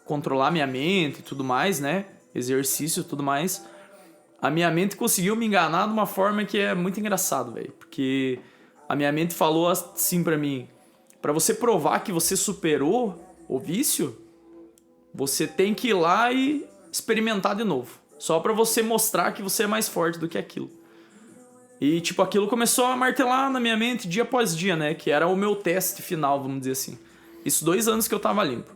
controlar minha mente e tudo mais, né? Exercício e tudo mais. A minha mente conseguiu me enganar de uma forma que é muito engraçado, velho. Porque a minha mente falou assim pra mim... Pra você provar que você superou o vício, você tem que ir lá e experimentar de novo. Só pra você mostrar que você é mais forte do que aquilo. E, tipo, aquilo começou a martelar na minha mente dia após dia, né? Que era o meu teste final, vamos dizer assim. Isso 2 anos que eu tava limpo.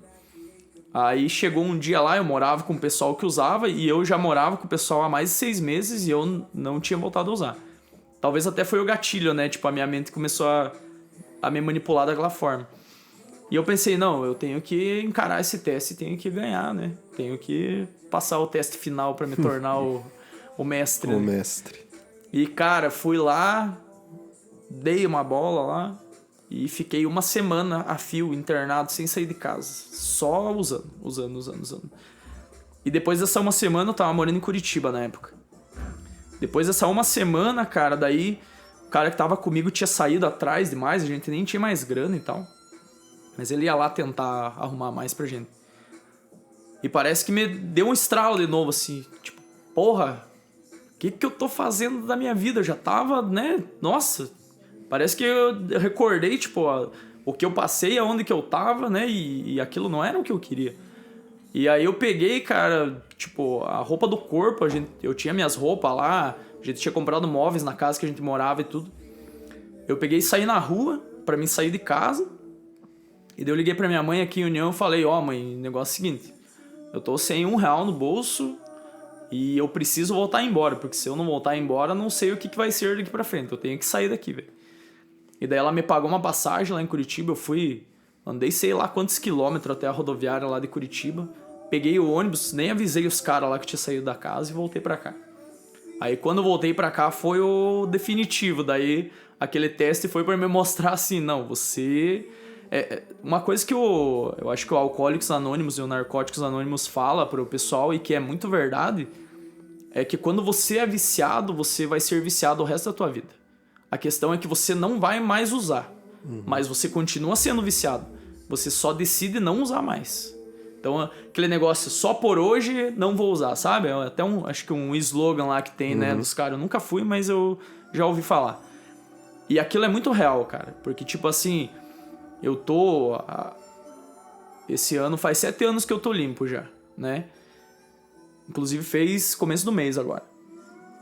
Aí chegou um dia lá, eu morava com o pessoal que usava e eu já morava com o pessoal há mais de 6 meses e eu não tinha voltado a usar. Talvez até foi o gatilho, né? Tipo, a minha mente começou a me manipular daquela forma. E eu pensei, não, eu tenho que encarar esse teste e tenho que ganhar, né? Tenho que passar o teste final pra me tornar o mestre. O né? mestre. E, cara, fui lá, dei uma bola lá e fiquei uma semana a fio, internado, sem sair de casa. Só usando. E depois dessa uma semana, eu tava morando em Curitiba na época. Depois dessa uma semana, cara, daí o cara que tava comigo tinha saído atrás demais, a gente nem tinha mais grana e tal. Mas ele ia lá tentar arrumar mais pra gente. E parece que me deu um estralo de novo, assim. Tipo, porra, o que eu tô fazendo da minha vida? Eu já tava, né? Nossa, parece que eu recordei, tipo, o que eu passei, aonde que eu tava, né? E aquilo não era o que eu queria. E aí eu peguei, cara, tipo, a roupa do corpo, eu tinha minhas roupas lá, a gente tinha comprado móveis na casa que a gente morava e tudo. Eu peguei e saí na rua pra mim sair de casa. E daí eu liguei pra minha mãe aqui em União e falei, mãe, o negócio é o seguinte, eu tô sem R$1 no bolso e eu preciso voltar embora, porque se eu não voltar embora, não sei o que vai ser daqui pra frente, eu tenho que sair daqui, velho. E daí ela me pagou uma passagem lá em Curitiba, andei sei lá quantos quilômetros até a rodoviária lá de Curitiba, peguei o ônibus, nem avisei os caras lá que tinha saído da casa e voltei pra cá. Aí quando eu voltei pra cá foi o definitivo, daí aquele teste foi pra me mostrar assim, não, você... uma coisa que eu acho que o Alcoólicos Anônimos e o Narcóticos Anônimos fala pro pessoal e que é muito verdade, é que quando você é viciado, você vai ser viciado o resto da tua vida. A questão é que você não vai mais usar, mas você continua sendo viciado. Você só decide não usar mais. Então, aquele negócio, só por hoje não vou usar, sabe? Até acho que um slogan lá que tem, né, dos caras. Eu nunca fui, mas eu já ouvi falar. E aquilo é muito real, cara. Porque, tipo assim... Eu tô... Esse ano faz 7 anos que eu tô limpo já, né? Inclusive fez começo do mês agora.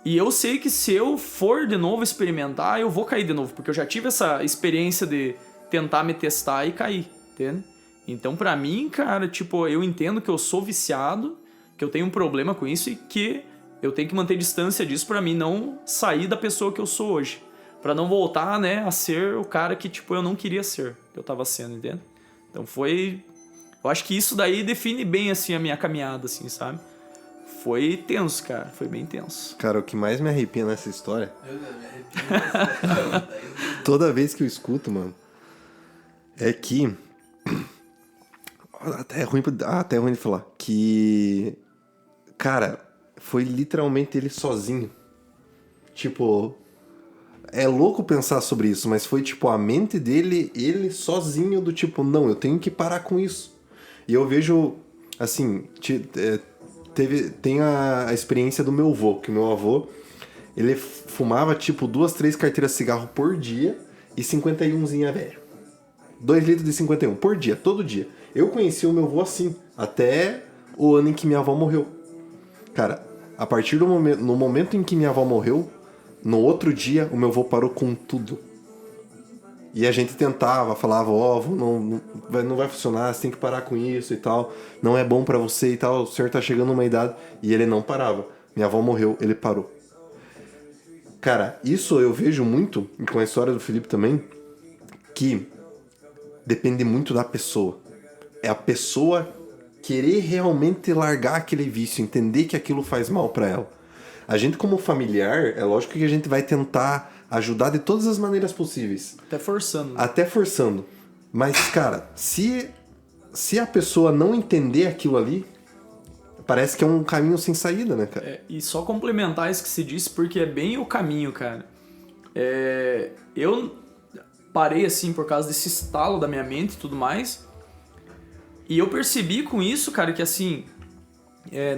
E eu sei que se eu for de novo experimentar, eu vou cair de novo. Porque eu já tive essa experiência de tentar me testar e cair, entende? Então pra mim, cara, tipo, eu entendo que eu sou viciado, que eu tenho um problema com isso e que eu tenho que manter distância disso pra mim não sair da pessoa que eu sou hoje. Pra não voltar, né, a ser o cara que, tipo, eu não queria ser, que eu tava sendo, entende? Então foi... Eu acho que isso daí define bem, assim, a minha caminhada, assim, sabe? Foi tenso, cara. Foi bem tenso. Cara, o que mais me arrepia nessa história... Toda vez que eu escuto, mano, é que... Até é ruim de falar. Que... Cara, foi literalmente ele sozinho. Tipo... É louco pensar sobre isso, mas foi tipo a mente dele, ele sozinho do tipo, não, eu tenho que parar com isso. E eu vejo, assim, tem a experiência do meu avô, que meu avô, ele fumava tipo 2, 3 carteiras de cigarro por dia e 51zinha velho. 2 litros de 51 por dia, todo dia. Eu conheci o meu avô assim, até o ano em que minha avó morreu. Cara, a partir do momento em que minha avó morreu, no outro dia, o meu avô parou com tudo. E a gente tentava, falava, não vai funcionar, você tem que parar com isso e tal. Não é bom pra você e tal, o senhor tá chegando numa idade. E ele não parava. Minha avó morreu, ele parou. Cara, isso eu vejo muito, e com a história do Felipe também, que depende muito da pessoa. É a pessoa querer realmente largar aquele vício, entender que aquilo faz mal pra ela. A gente, como familiar, é lógico que a gente vai tentar ajudar de todas as maneiras possíveis. Até forçando. Mas, cara, se a pessoa não entender aquilo ali, parece que é um caminho sem saída, né, cara? E só complementar isso que se disse, porque é bem o caminho, cara. Eu parei, assim, por causa desse estalo da minha mente e tudo mais. E eu percebi com isso, cara, que, assim...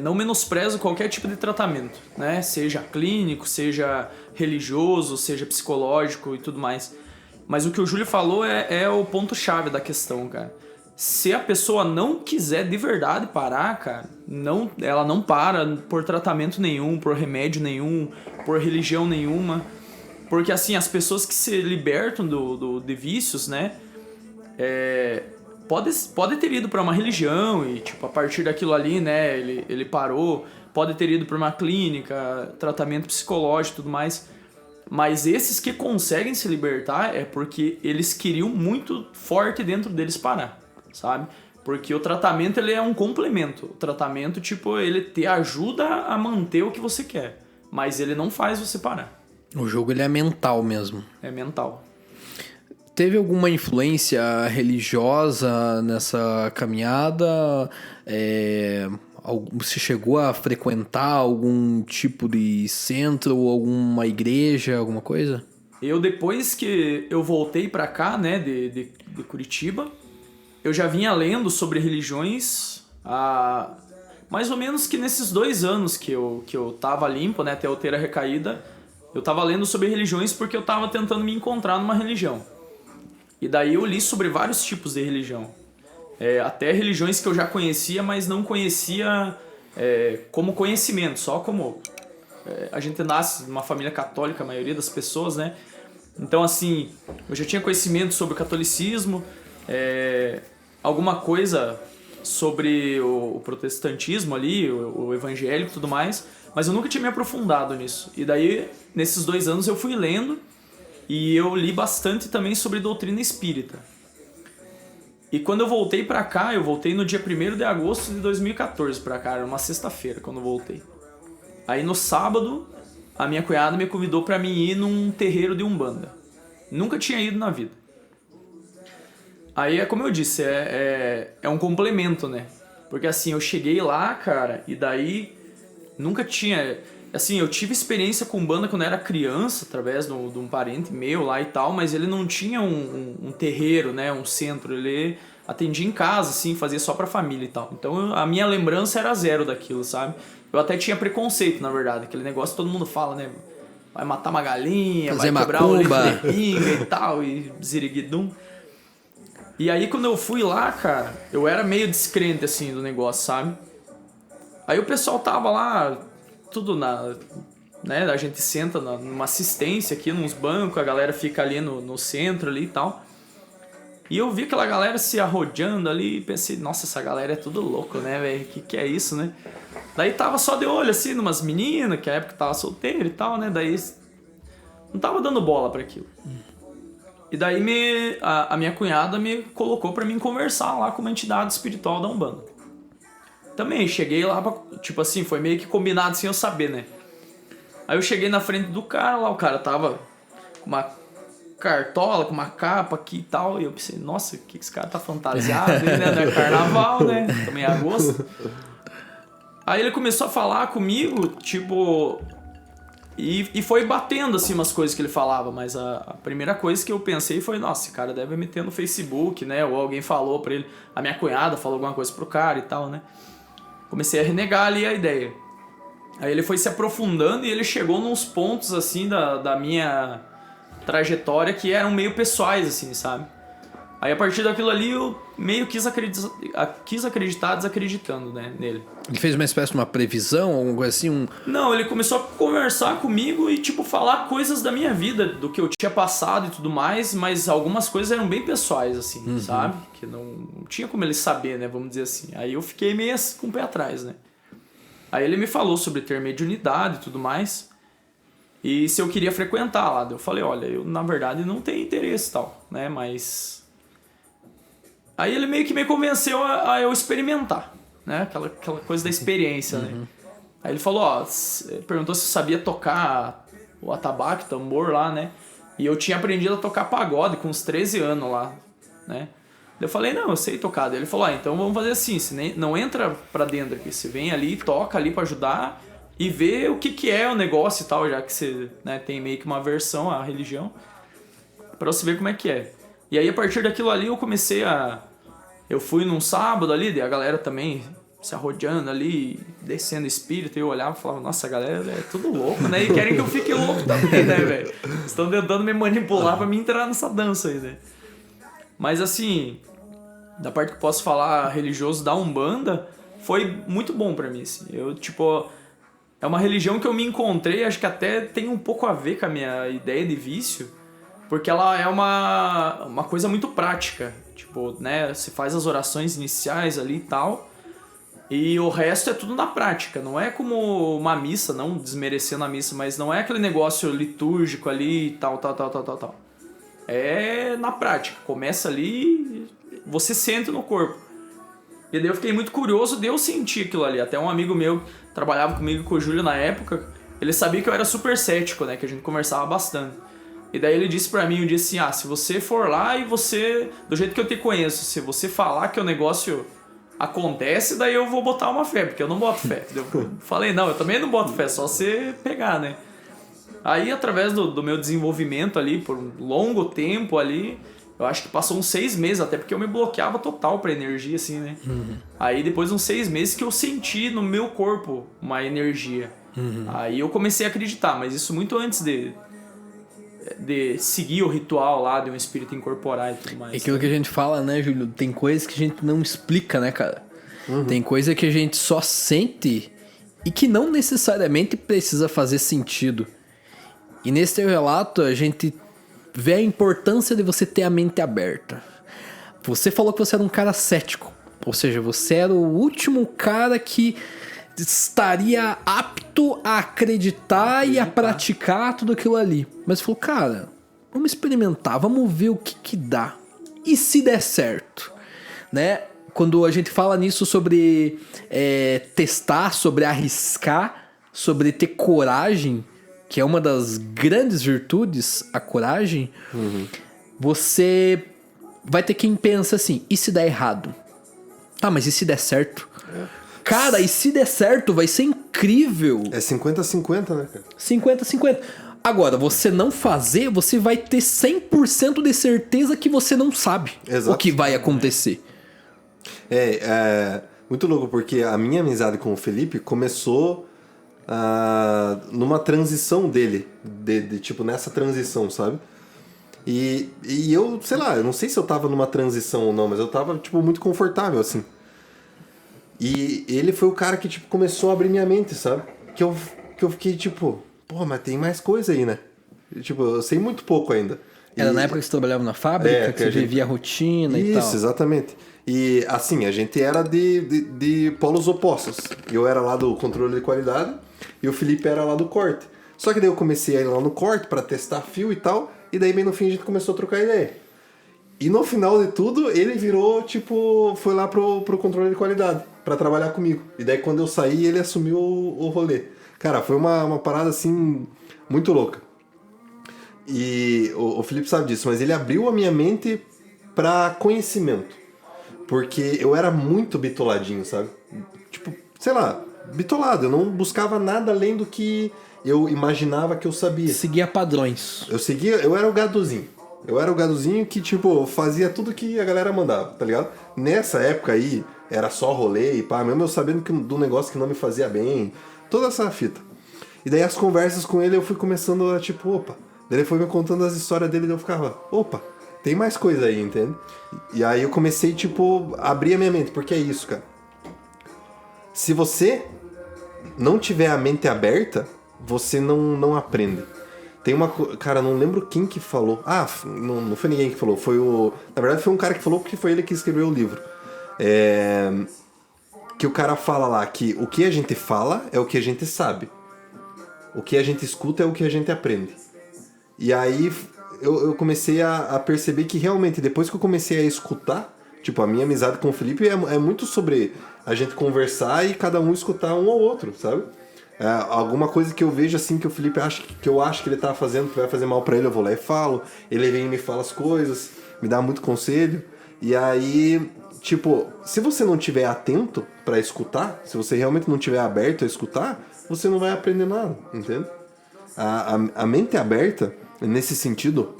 não menosprezo qualquer tipo de tratamento, né? Seja clínico, seja religioso, seja psicológico e tudo mais. Mas o que o Júlio falou é o ponto-chave da questão, cara. se a pessoa não quiser de verdade parar, cara, ela não para por tratamento nenhum, por remédio nenhum, por religião nenhuma. Porque, assim, as pessoas que se libertam de vícios, né, pode ter ido para uma religião e, tipo, a partir daquilo ali, né, ele parou. Pode ter ido para uma clínica, tratamento psicológico e tudo mais. Mas esses que conseguem se libertar é porque eles queriam muito forte dentro deles parar, sabe? Porque o tratamento, ele é um complemento. O tratamento, tipo, ele te ajuda a manter o que você quer. Mas ele não faz você parar. O jogo, ele é mental mesmo. É mental. Teve alguma influência religiosa nessa caminhada? Você chegou a frequentar algum tipo de centro ou alguma igreja, alguma coisa? Depois que eu voltei pra cá, né, de Curitiba, eu já vinha lendo sobre religiões mais ou menos que nesses 2 anos que eu tava limpo, né, até eu ter a recaída. Eu tava lendo sobre religiões porque eu tava tentando me encontrar numa religião. E daí eu li sobre vários tipos de religião. Até religiões que eu já conhecia, mas não conhecia como conhecimento, só como... a gente nasce numa família católica, a maioria das pessoas, né? Então, assim, eu já tinha conhecimento sobre o catolicismo, alguma coisa sobre o protestantismo ali, o evangélico e tudo mais, mas eu nunca tinha me aprofundado nisso. E daí, nesses 2 anos, eu fui lendo e eu li bastante também sobre doutrina espírita. E quando eu voltei pra cá, eu voltei no dia 1º de agosto de 2014 pra cá, era uma sexta-feira quando eu voltei. Aí no sábado, a minha cunhada me convidou pra mim ir num terreiro de Umbanda. Nunca tinha ido na vida. Aí, como eu disse, é um complemento, né? Porque assim, eu cheguei lá, cara, e daí nunca tinha... Assim, eu tive experiência com Umbanda quando eu era criança, através de um parente meu lá e tal, mas ele não tinha um terreiro, né, um centro, ele atendia em casa, assim, fazia só pra família e tal. Então a minha lembrança era 0 daquilo, sabe? Eu até tinha preconceito, na verdade, aquele negócio que todo mundo fala, né, vai matar uma galinha, fazer vai quebrar o leite macumba de pinga e tal, e ziriguidum. E aí quando eu fui lá, cara, eu era meio descrente, assim, do negócio, sabe? Aí o pessoal tava lá... Tudo né, a gente senta numa assistência aqui, nos bancos, a galera fica ali no centro ali e tal. E eu vi aquela galera se arrodeando ali e pensei, nossa, essa galera é tudo louco, né, velho? Que é isso, né? Daí tava só de olho, assim, numas meninas, que a época tava solteiro e tal, né? Daí não tava dando bola pra aquilo. E daí a minha cunhada me colocou pra mim conversar lá com uma entidade espiritual da Umbanda. Também, cheguei lá, tipo assim, foi meio que combinado sem eu saber, né? Aí eu cheguei na frente do cara lá, o cara tava com uma cartola, com uma capa aqui e tal, e eu pensei, nossa, o que esse cara tá fantasiado aí, né? Não é carnaval, né? Também é agosto. Aí ele começou a falar comigo, tipo... E foi batendo, assim, umas coisas que ele falava, mas a primeira coisa que eu pensei foi, nossa, esse cara deve meter no Facebook, né? Ou alguém falou pra ele, a minha cunhada falou alguma coisa pro cara e tal, né? Comecei a renegar ali a ideia. Aí ele foi se aprofundando e ele chegou nos pontos, assim, da minha trajetória que eram meio pessoais, assim, sabe? Aí a partir daquilo ali eu meio quis acreditar desacreditando, né, nele. Ele fez uma espécie de uma previsão, alguma coisa assim? Não, ele começou a conversar comigo e, tipo, falar coisas da minha vida, do que eu tinha passado e tudo mais, mas algumas coisas eram bem pessoais, assim, sabe? Que não tinha como ele saber, né, vamos dizer assim. Aí eu fiquei meio com o pé atrás, né? Aí ele me falou sobre ter mediunidade e tudo mais, e se eu queria frequentar lá. Eu falei, olha, eu na verdade não tenho interesse e tal, né, mas... Aí ele meio que me convenceu a eu experimentar, né? Aquela coisa da experiência, né? Aí ele falou, perguntou se eu sabia tocar o atabaque, tambor lá, né? E eu tinha aprendido a tocar pagode com uns 13 anos lá, né? Eu falei, não, eu sei tocar. Daí ele falou, então vamos fazer assim, você não entra pra dentro aqui, você vem ali, toca ali pra ajudar e vê o que é o negócio e tal, já que você, né, tem meio que uma aversão à religião, pra você ver como é que é. E aí a partir daquilo ali eu comecei eu fui num sábado ali, e a galera também se arrodeando ali, descendo espírito, e eu olhava e falava, nossa, a galera é tudo louco, né? E querem que eu fique louco também, né, velho? Estão tentando me manipular pra me entrar nessa dança aí, né? Mas assim, da parte que eu posso falar religioso da Umbanda, foi muito bom pra mim, assim. Eu, tipo, é uma religião que eu me encontrei, acho que até tem um pouco a ver com a minha ideia de vício, porque ela é uma coisa muito prática. Tipo, né, você faz as orações iniciais ali e tal, e o resto é tudo na prática. Não é como uma missa, não desmerecendo a missa, mas não é aquele negócio litúrgico ali e tal. É na prática. Começa ali, você sente no corpo. E daí eu fiquei muito curioso de eu sentir aquilo ali. Até um amigo meu trabalhava comigo com o Júlio na época, ele sabia que eu era super cético, né, que a gente conversava bastante. E daí ele disse pra mim um dia assim, se você for lá e você, do jeito que eu te conheço, se você falar que o negócio acontece, daí eu vou botar uma fé, porque eu não boto fé. Eu falei, não, eu também não boto fé, só você pegar, né? Aí, através do meu desenvolvimento ali, por um longo tempo ali, eu acho que passou uns 6 meses, até porque eu me bloqueava total pra energia, assim, né? Aí, depois de uns 6 meses que eu senti no meu corpo uma energia. Aí eu comecei a acreditar, mas isso muito antes de seguir o ritual lá de um espírito incorporar e tudo mais. É aquilo que a gente fala, né, Júlio? Tem coisas que a gente não explica, né, cara? Tem coisa que a gente só sente e que não necessariamente precisa fazer sentido. E nesse teu relato, a gente vê a importância de você ter a mente aberta. Você falou que você era um cara cético. Ou seja, você era o último cara que estaria apto a acreditar e a praticar tudo aquilo ali. Mas falou, cara, vamos experimentar, vamos ver o que dá. E se der certo? Né? Quando a gente fala nisso sobre testar, sobre arriscar, sobre ter coragem, que é uma das grandes virtudes, a coragem, você vai ter quem pensa assim, e se der errado? Tá, mas e se der certo? Cara, e se der certo, vai ser incrível. É 50-50, né, cara? 50-50. Agora, você não fazer, você vai ter 100% de certeza que você não sabe o que vai acontecer. Muito louco, porque a minha amizade com o Felipe começou numa transição dele, tipo, nessa transição, sabe? E eu, sei lá, eu não sei se eu tava numa transição ou não, mas eu tava, tipo, muito confortável, assim. E ele foi o cara que, tipo, começou a abrir minha mente, sabe? Que eu fiquei, tipo, pô, mas tem mais coisa aí, né? Tipo, eu sei muito pouco ainda. Era na época que você trabalhava na fábrica, que você vivia a rotina e tal. Isso, exatamente. E, assim, a gente era de polos opostos. Eu era lá do controle de qualidade e o Felipe era lá do corte. Só que daí eu comecei a ir lá no corte pra testar fio e tal, e daí bem no fim a gente começou a trocar ideia. E no final de tudo, ele virou, tipo, foi lá pro controle de qualidade pra trabalhar comigo. E daí quando eu saí, ele assumiu o rolê. Cara, foi uma parada, assim, muito louca. E o Felipe sabe disso, mas ele abriu a minha mente pra conhecimento. Porque eu era muito bitoladinho, sabe? Tipo, sei lá, bitolado. Eu não buscava nada além do que eu imaginava que eu sabia. Seguia padrões. Eu era o gadozinho. Eu era o gadozinho que, tipo, fazia tudo que a galera mandava, tá ligado? Nessa época aí, era só rolê e pá, mesmo eu sabendo do negócio que não me fazia bem, toda essa fita. E daí as conversas com ele eu fui começando a, tipo, opa. Daí ele foi me contando as histórias dele e eu ficava, opa, tem mais coisa aí, entende? E aí eu comecei, tipo, a abrir a minha mente, porque é isso, cara. Se você não tiver a mente aberta, você não aprende. Tem uma... Cara, não lembro quem que falou. Não foi ninguém que falou. Foi o... Na verdade, foi um cara que falou porque foi ele que escreveu o livro. Que o cara fala lá que o que a gente fala é o que a gente sabe. O que a gente escuta é o que a gente aprende. E aí eu comecei a perceber que realmente, depois que eu comecei a escutar, tipo, a minha amizade com o Felipe é muito sobre a gente conversar e cada um escutar um ao outro, sabe? Alguma coisa que eu vejo assim que o Felipe que eu acho que ele tá fazendo, que vai fazer mal pra ele, eu vou lá e falo. Ele vem e me fala as coisas, me dá muito conselho. E aí, tipo, se você não tiver atento pra escutar, se você realmente não tiver aberto a escutar, você não vai aprender nada, entende? A mente aberta, nesse sentido,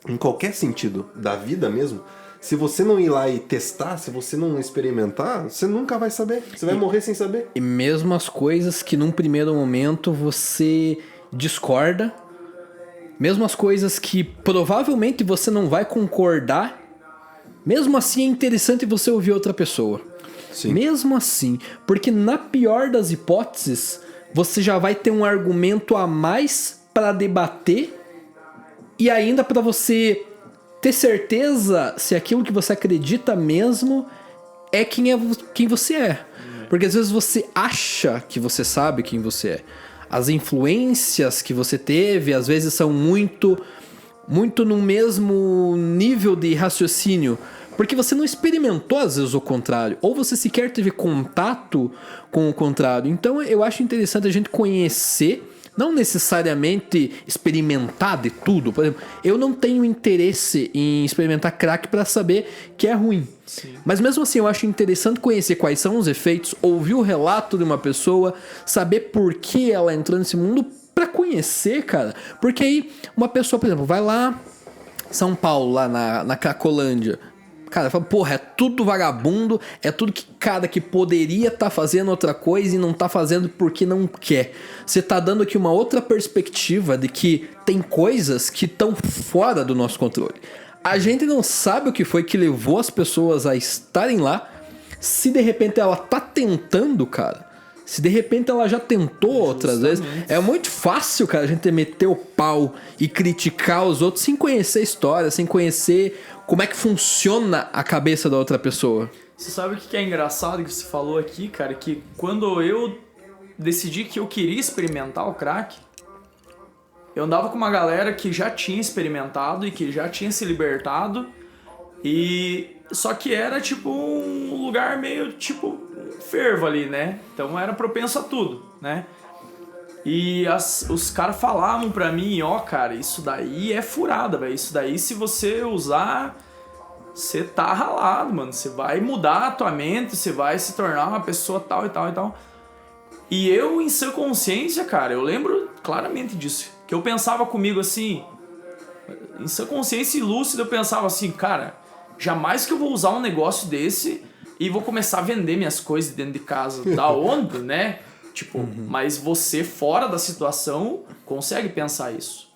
em qualquer sentido da vida mesmo, se você não ir lá e testar, se você não experimentar, você nunca vai saber. Você vai morrer sem saber. E mesmo as coisas que num primeiro momento você discorda, mesmo as coisas que provavelmente você não vai concordar, mesmo assim é interessante você ouvir outra pessoa. Sim. Mesmo assim, porque na pior das hipóteses, você já vai ter um argumento a mais para debater e ainda para você ter certeza se aquilo que você acredita mesmo é quem você é. Porque às vezes você acha que você sabe quem você é. As influências que você teve, às vezes são muito no mesmo nível de raciocínio. Porque você não experimentou, às vezes, o contrário. Ou você sequer teve contato com o contrário. Então, eu acho interessante a gente conhecer, não necessariamente experimentar de tudo. Por exemplo, eu não tenho interesse em experimentar crack para saber que é ruim. Sim. Mas mesmo assim, eu acho interessante conhecer quais são os efeitos, ouvir o relato de uma pessoa, saber por que ela entrou nesse mundo para conhecer, cara. Porque aí, uma pessoa, por exemplo, vai lá, São Paulo, lá na Cracolândia. Cara, fala, porra, é tudo vagabundo, é tudo que cara que poderia estar fazendo outra coisa e não tá fazendo porque não quer. Você tá dando aqui uma outra perspectiva de que tem coisas que estão fora do nosso controle. A gente não sabe o que foi que levou as pessoas a estarem lá. Se de repente ela tá tentando, cara, se de repente ela já tentou outras vezes, é muito fácil, cara, a gente meter o pau e criticar os outros sem conhecer a história, sem conhecer como é que funciona a cabeça da outra pessoa. Você sabe o que é engraçado que você falou aqui, cara? Que quando eu decidi que eu queria experimentar o crack, eu andava com uma galera que já tinha experimentado e que já tinha se libertado. E só que era tipo um lugar meio tipo fervo ali, né? Então era propenso a tudo, né? E os caras falavam pra mim, ó, cara, isso daí é furada, velho. Isso daí, se você usar, você tá ralado, mano. Você vai mudar a tua mente, você vai se tornar uma pessoa tal e tal e tal. E eu, em sã consciência, cara, eu lembro claramente disso. Que eu pensava comigo assim, em sã consciência e lúcido, eu pensava assim, cara, jamais que eu vou usar um negócio desse e vou começar a vender minhas coisas dentro de casa. Da onde, né? Tipo, mas você fora da situação consegue pensar isso.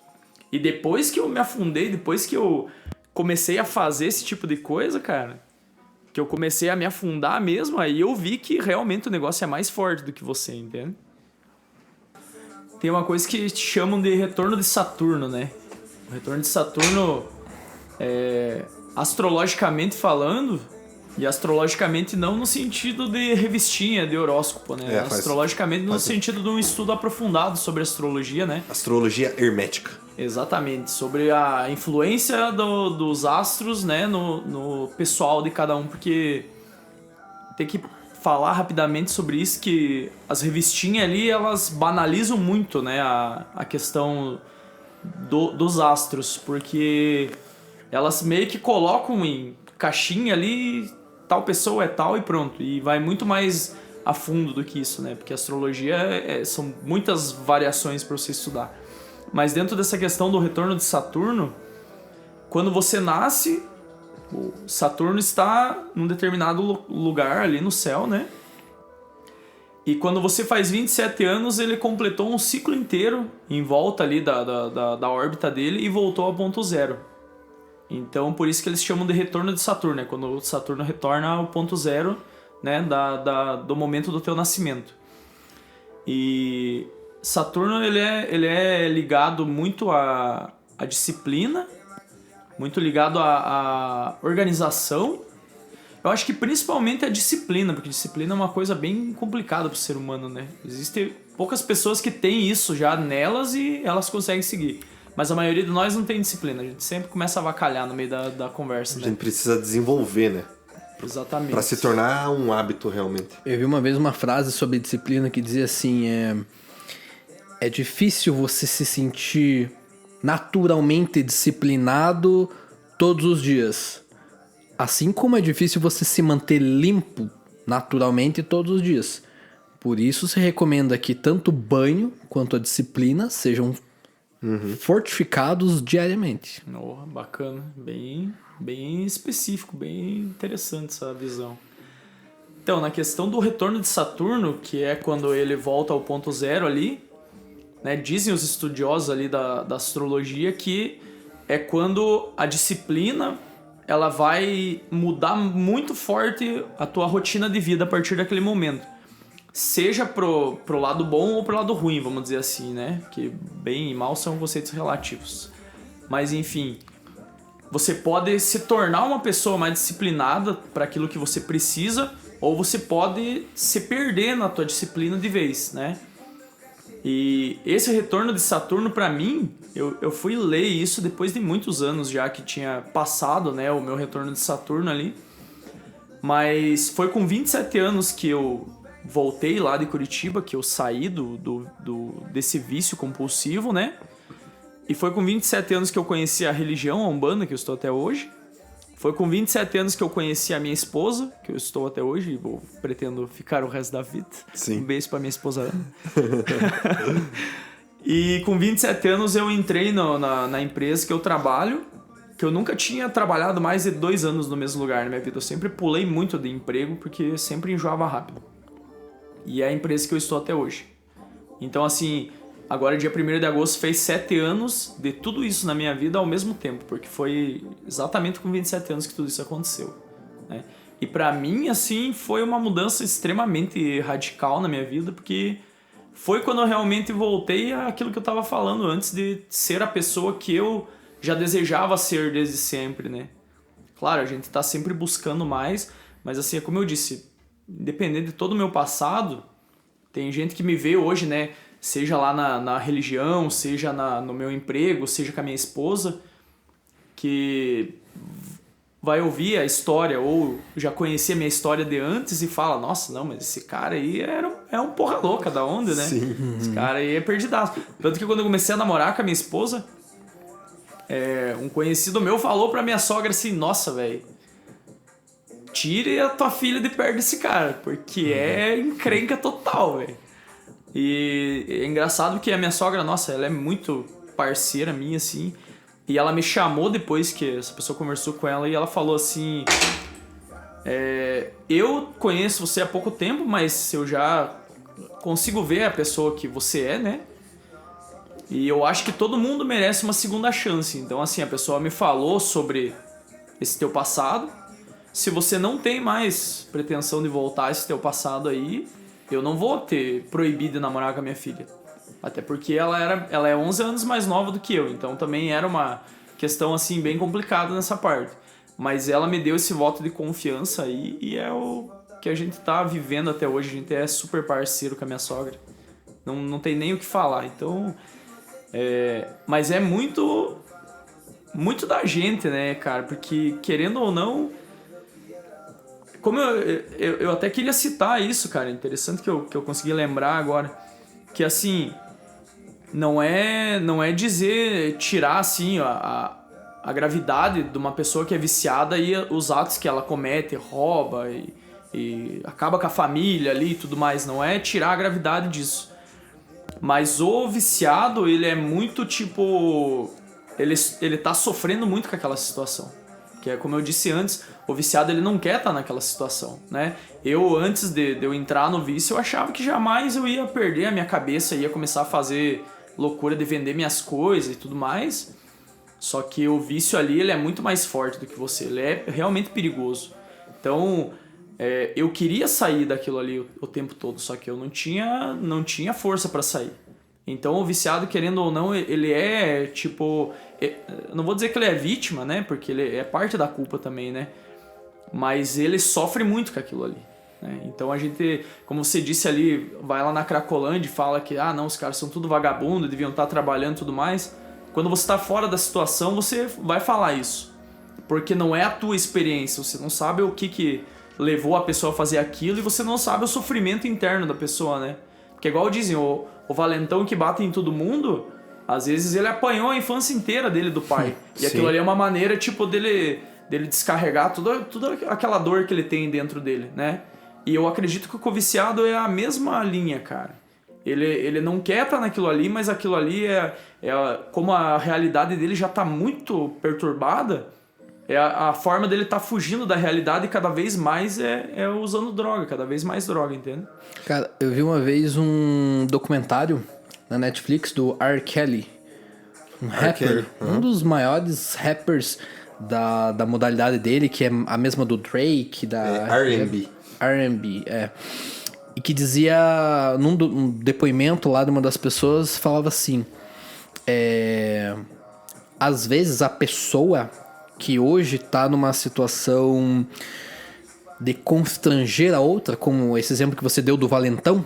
E depois que eu me afundei, depois que eu comecei a fazer esse tipo de coisa, cara, que eu comecei a me afundar mesmo, aí eu vi que realmente o negócio é mais forte do que você, entende? Tem uma coisa que chamam de retorno de Saturno, né? O retorno de Saturno, astrologicamente falando, e astrologicamente não no sentido de revistinha, de horóscopo, né? Astrologicamente no sentido de um estudo aprofundado sobre astrologia, né? Astrologia hermética. Exatamente, sobre a influência dos astros, né, no pessoal de cada um, porque tem que falar rapidamente sobre isso, que as revistinhas ali, elas banalizam muito, né, a questão dos astros, porque elas meio que colocam em caixinha ali, tal pessoa é tal e pronto, e vai muito mais a fundo do que isso, né, porque a astrologia são muitas variações para você estudar. Mas dentro dessa questão do retorno de Saturno, quando você nasce, o Saturno está num determinado lugar ali no céu, né? E quando você faz 27 anos, ele completou um ciclo inteiro em volta ali da órbita dele e voltou ao ponto zero. Então, por isso que eles chamam de retorno de Saturno, né? Quando o Saturno retorna ao ponto zero, né? Do momento do teu nascimento. E Saturno, ele é ligado muito à disciplina, muito ligado à organização. Eu acho que principalmente a disciplina, porque disciplina é uma coisa bem complicada para o ser humano, né? Existem poucas pessoas que têm isso já nelas e elas conseguem seguir. Mas a maioria de nós não tem disciplina, a gente sempre começa a avacalhar no meio da conversa, né? A gente precisa desenvolver, né? Exatamente. Para se tornar um hábito realmente. Eu vi uma vez uma frase sobre disciplina que dizia assim, é difícil você se sentir naturalmente disciplinado todos os dias. Assim como é difícil você se manter limpo naturalmente todos os dias. Por isso se recomenda que tanto o banho quanto a disciplina sejam fortificados diariamente. Oh, bacana. Bem específico, bem interessante essa visão. Então, na questão do retorno de Saturno, que é quando ele volta ao ponto zero ali, né, dizem os estudiosos ali da astrologia que é quando a disciplina ela vai mudar muito forte a tua rotina de vida a partir daquele momento. Seja pro lado bom ou pro lado ruim, vamos dizer assim, né? Que bem e mal são conceitos relativos. Mas enfim, você pode se tornar uma pessoa mais disciplinada para aquilo que você precisa, ou você pode se perder na tua disciplina de vez, né? E esse retorno de Saturno, para mim, eu fui ler isso depois de muitos anos já que tinha passado, né, o meu retorno de Saturno ali. Mas foi com 27 anos que eu voltei lá de Curitiba, que eu saí desse vício compulsivo, né? E foi com 27 anos que eu conheci a religião, a Umbanda, que eu estou até hoje. Foi com 27 anos que eu conheci a minha esposa, que eu estou até hoje e pretendo ficar o resto da vida. Sim. Um beijo pra minha esposa Ana. E com 27 anos eu entrei na empresa que eu trabalho, que eu nunca tinha trabalhado mais de 2 anos no mesmo lugar na minha vida. Eu sempre pulei muito de emprego, porque sempre enjoava rápido. E é a empresa que eu estou até hoje. Então, assim, agora dia 1º de agosto fez 7 anos de tudo isso na minha vida ao mesmo tempo, porque foi exatamente com 27 anos que tudo isso aconteceu, né? E pra mim, assim, foi uma mudança extremamente radical na minha vida, porque foi quando eu realmente voltei àquilo que eu tava falando antes de ser a pessoa que eu já desejava ser desde sempre, né? Claro, a gente tá sempre buscando mais, mas assim, é como eu disse, independente de todo o meu passado, tem gente que me vê hoje, né? Seja lá na religião, seja no meu emprego, seja com a minha esposa, que vai ouvir a história ou já conhecia a minha história de antes e fala, nossa, não, mas esse cara aí é um porra louca da onda, né? Sim. Esse cara aí é perdidaço. Tanto que quando eu comecei a namorar com a minha esposa, um conhecido meu falou pra minha sogra assim, nossa, velho, tire a tua filha de perto desse cara, porque é encrenca total, velho. E é engraçado que a minha sogra, nossa, ela é muito parceira minha, assim. E ela me chamou depois que essa pessoa conversou com ela e ela falou assim... eu conheço você há pouco tempo, mas eu já consigo ver a pessoa que você é, né? E eu acho que todo mundo merece uma segunda chance. Então, assim, a pessoa me falou sobre esse teu passado. Se você não tem mais pretensão de voltar a esse teu passado aí... eu não vou ter proibido de namorar com a minha filha. Até porque ela é 11 anos mais nova do que eu. Então também era uma questão assim bem complicada nessa parte. Mas ela me deu esse voto de confiança aí e é o que a gente tá vivendo até hoje. A gente é super parceiro com a minha sogra. Não tem nem o que falar. Então... mas é muito... muito da gente, né, cara? Porque querendo ou não... como eu até queria citar isso, cara, interessante que eu consegui lembrar agora, que assim, não é dizer, tirar assim a gravidade de uma pessoa que é viciada e os atos que ela comete, rouba e acaba com a família ali e tudo mais, não é tirar a gravidade disso. Mas o viciado, ele é muito tipo, ele tá sofrendo muito com aquela situação. Que é como eu disse antes, o viciado ele não quer estar naquela situação, né? Eu, antes de eu entrar no vício, eu achava que jamais eu ia perder a minha cabeça, ia começar a fazer loucura de vender minhas coisas e tudo mais. Só que o vício ali, ele é muito mais forte do que você, ele é realmente perigoso. Então, eu queria sair daquilo ali o tempo todo, só que eu não tinha força para sair. Então o viciado, querendo ou não, ele é tipo... não vou dizer que ele é vítima, né? Porque ele é parte da culpa também, né? Mas ele sofre muito com aquilo ali, né? Então a gente, como você disse ali, vai lá na Cracolândia e fala que não, os caras são tudo vagabundo, deviam estar trabalhando e tudo mais. Quando você está fora da situação, você vai falar isso. Porque não é a tua experiência, você não sabe o que levou a pessoa a fazer aquilo e você não sabe o sofrimento interno da pessoa, né? Porque igual dizem, o valentão que bate em todo mundo, às vezes ele apanhou a infância inteira dele do pai. E aquilo ali é uma maneira, tipo, dele descarregar toda aquela dor que ele tem dentro dele, né? E eu acredito que o coviciado é a mesma linha, cara. Ele não quer estar naquilo ali, mas aquilo ali como a realidade dele já tá muito perturbada, a forma dele tá fugindo da realidade e cada vez mais é usando droga, cada vez mais droga, entende? Cara, eu vi uma vez um documentário na Netflix do R. Kelly, um rapper, um dos maiores rappers da modalidade dele, que é a mesma do Drake, da R&B. R&B, e que dizia, num depoimento lá de uma das pessoas, falava assim, às vezes a pessoa que hoje tá numa situação de constranger a outra, como esse exemplo que você deu do valentão,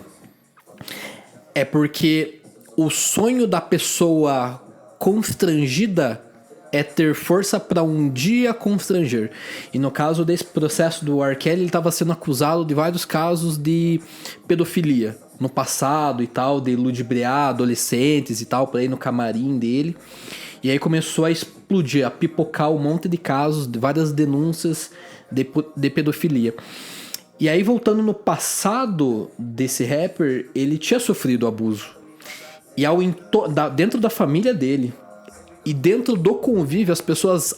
é porque o sonho da pessoa constrangida é ter força para um dia constranger. E no caso desse processo do R. Kelly, ele estava sendo acusado de vários casos de pedofilia no passado e tal, de ludibriar adolescentes e tal, para ir no camarim dele. E aí começou a explodir, a pipocar um monte de casos, de várias denúncias de pedofilia. E aí, voltando no passado desse rapper, ele tinha sofrido abuso. E dentro da família dele, e dentro do convívio, as pessoas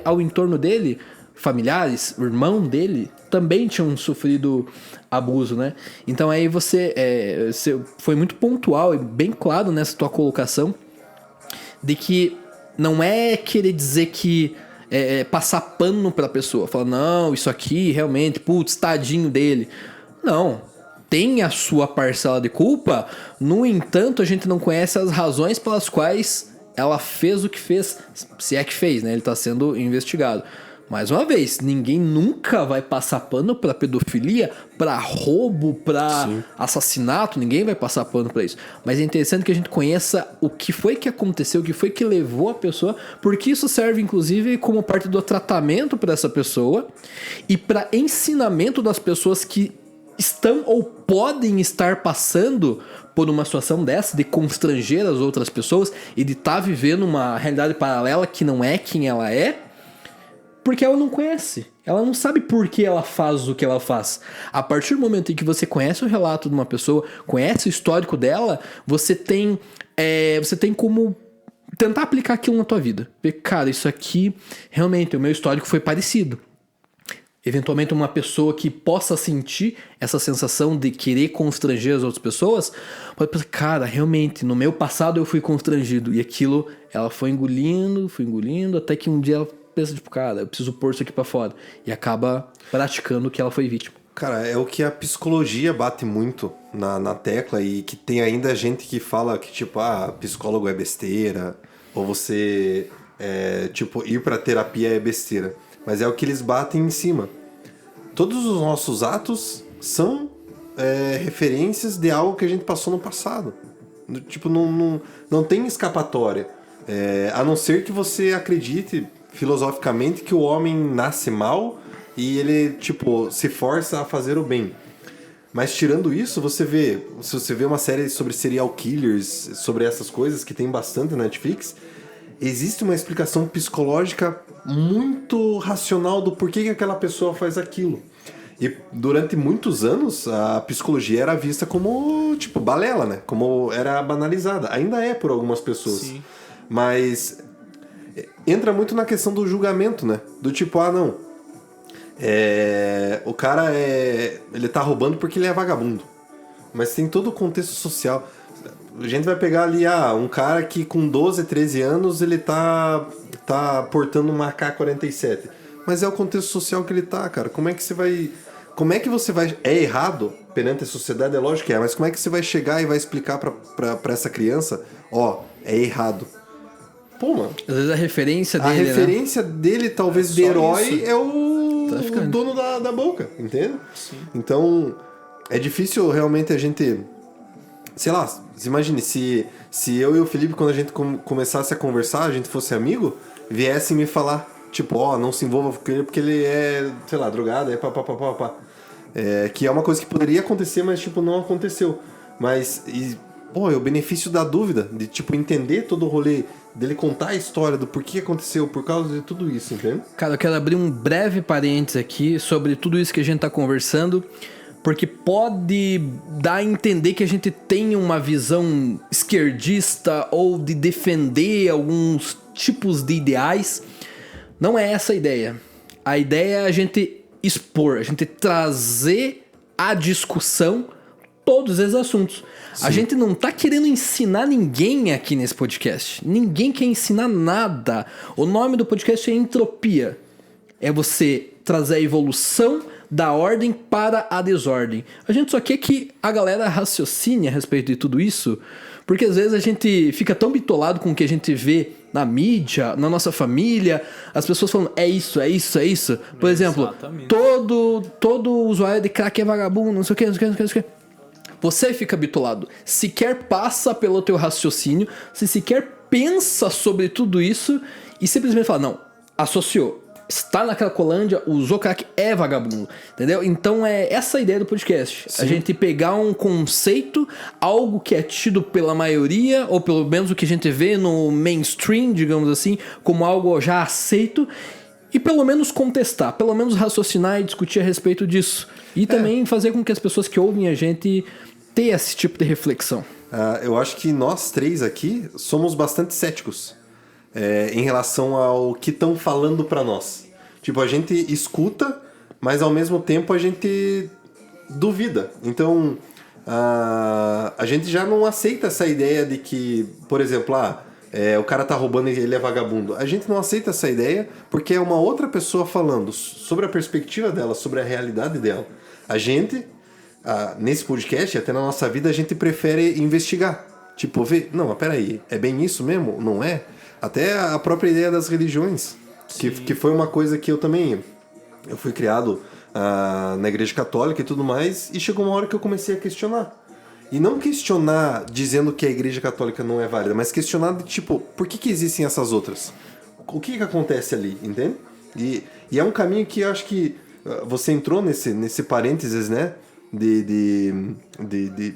ao entorno dele, familiares, o irmão dele, também tinham sofrido abuso, né? Então aí você foi muito pontual e bem claro nessa tua colocação de que não é querer dizer que passar pano pra pessoa, falar, não, isso aqui realmente, putz, tadinho dele. Não, tem a sua parcela de culpa, no entanto, a gente não conhece as razões pelas quais ela fez o que fez, se é que fez, né? Ele tá sendo investigado. Mais uma vez, ninguém nunca vai passar pano pra pedofilia, pra roubo, pra assassinato, ninguém vai passar pano pra isso. Mas é interessante que a gente conheça o que foi que aconteceu, o que foi que levou a pessoa, porque isso serve inclusive como parte do tratamento pra essa pessoa e pra ensinamento das pessoas que estão ou podem estar passando por uma situação dessa, de constranger as outras pessoas e de estar vivendo uma realidade paralela que não é quem ela é, porque ela não conhece. Ela não sabe por que ela faz o que ela faz. A partir do momento em que você conhece o relato de uma pessoa, conhece o histórico dela, você tem como tentar aplicar aquilo na tua vida. Porque, cara, isso aqui, realmente, o meu histórico foi parecido. Eventualmente uma pessoa que possa sentir essa sensação de querer constranger as outras pessoas, pode pensar, cara, realmente, no meu passado eu fui constrangido. E aquilo, ela foi engolindo, até que um dia ela pensa, tipo, cara, eu preciso pôr isso aqui pra fora. E acaba praticando o que ela foi vítima. Cara, é o que a psicologia bate muito na tecla e que tem ainda gente que fala que, tipo, psicólogo é besteira, ou você, ir pra terapia é besteira. Mas é o que eles batem em cima. Todos os nossos atos são referências de algo que a gente passou no passado. Tipo, não tem escapatória. A não ser que você acredite filosoficamente que o homem nasce mal e ele, tipo, se força a fazer o bem. Mas tirando isso, se você vê uma série sobre serial killers, sobre essas coisas, que tem bastante na Netflix, existe uma explicação psicológica muito racional do porquê que aquela pessoa faz aquilo. E durante muitos anos, a psicologia era vista como, tipo, balela, né? Como era banalizada. Ainda é por algumas pessoas. Sim. Mas entra muito na questão do julgamento, né? Do tipo, não. O cara ele tá roubando porque ele é vagabundo. Mas tem todo o contexto social. A gente vai pegar ali, um cara que com 12, 13 anos ele tá portando uma AK-47. Mas é o contexto social que ele tá, cara. Como é que você vai... É errado perante a sociedade, é lógico que é, mas como é que você vai chegar e vai explicar pra essa criança, é errado? Pô, mano. Às vezes a referência dele, A referência dele, talvez, de herói isso. É o dono da boca, entende? Sim. Então, é difícil realmente a gente... Sei lá, imagine, se eu e o Felipe, quando a gente começasse a conversar, a gente fosse amigo, viesse me falar, tipo, não se envolva com ele porque ele é, sei lá, drogado, pá. Que é uma coisa que poderia acontecer, mas, tipo, não aconteceu. Mas, o benefício da dúvida, de, tipo, entender todo o rolê, dele contar a história do porquê aconteceu, por causa de tudo isso, entende? Cara, eu quero abrir um breve parênteses aqui sobre tudo isso que a gente tá conversando, porque pode dar a entender que a gente tem uma visão esquerdista ou de defender alguns tipos de ideais. Não é essa a ideia. A ideia é a gente expor, a gente trazer à discussão todos esses assuntos. A gente não tá querendo ensinar ninguém aqui nesse podcast. Ninguém quer ensinar nada. O nome do podcast é Entropia. É você trazer a evolução da ordem para a desordem. A gente só quer que a galera raciocine a respeito de tudo isso, porque às vezes a gente fica tão bitolado com o que a gente vê na mídia, na nossa família, as pessoas falando, é isso. Por exemplo, todo usuário de crack é vagabundo, não sei o que. Você fica bitolado, sequer passa pelo teu raciocínio, você sequer pensa sobre tudo isso e simplesmente fala, não, associou. Está na Cracolândia, usou crack, é vagabundo, entendeu? Então é essa a ideia do podcast. Sim. A gente pegar um conceito, algo que é tido pela maioria, ou pelo menos o que a gente vê no mainstream, digamos assim, como algo já aceito, e pelo menos contestar, pelo menos raciocinar e discutir a respeito disso. E também fazer com que as pessoas que ouvem a gente tenham esse tipo de reflexão. Eu acho que nós três aqui somos bastante céticos. Em relação ao que estão falando pra nós. Tipo, a gente escuta, mas ao mesmo tempo a gente duvida. Então, a gente já não aceita essa ideia de que, por exemplo, o cara tá roubando e ele é vagabundo. A gente não aceita essa ideia porque é uma outra pessoa falando sobre a perspectiva dela, sobre a realidade dela. A gente, nesse podcast, até na nossa vida, a gente prefere investigar. Tipo, ver, não, mas peraí, é bem isso mesmo? Não é? Até a própria ideia das religiões, que foi uma coisa que eu fui criado na igreja católica e tudo mais, e chegou uma hora que eu comecei a questionar. E não questionar dizendo que a igreja católica não é válida, mas questionar de tipo, por que existem essas outras? O que acontece ali, entende? E é um caminho que eu acho que você entrou nesse parênteses, né? De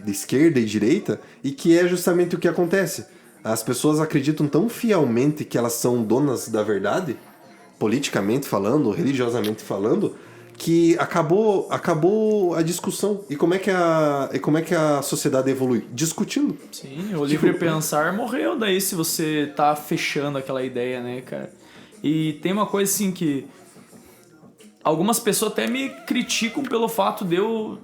esquerda e direita, e que é justamente o que acontece. As pessoas acreditam tão fielmente que elas são donas da verdade, politicamente falando, religiosamente falando, que acabou a discussão. E como é que a sociedade evolui? Discutindo. Sim, o livre pensar morreu daí se você tá fechando aquela ideia, né, cara? E tem uma coisa assim que algumas pessoas até me criticam pelo fato de eu...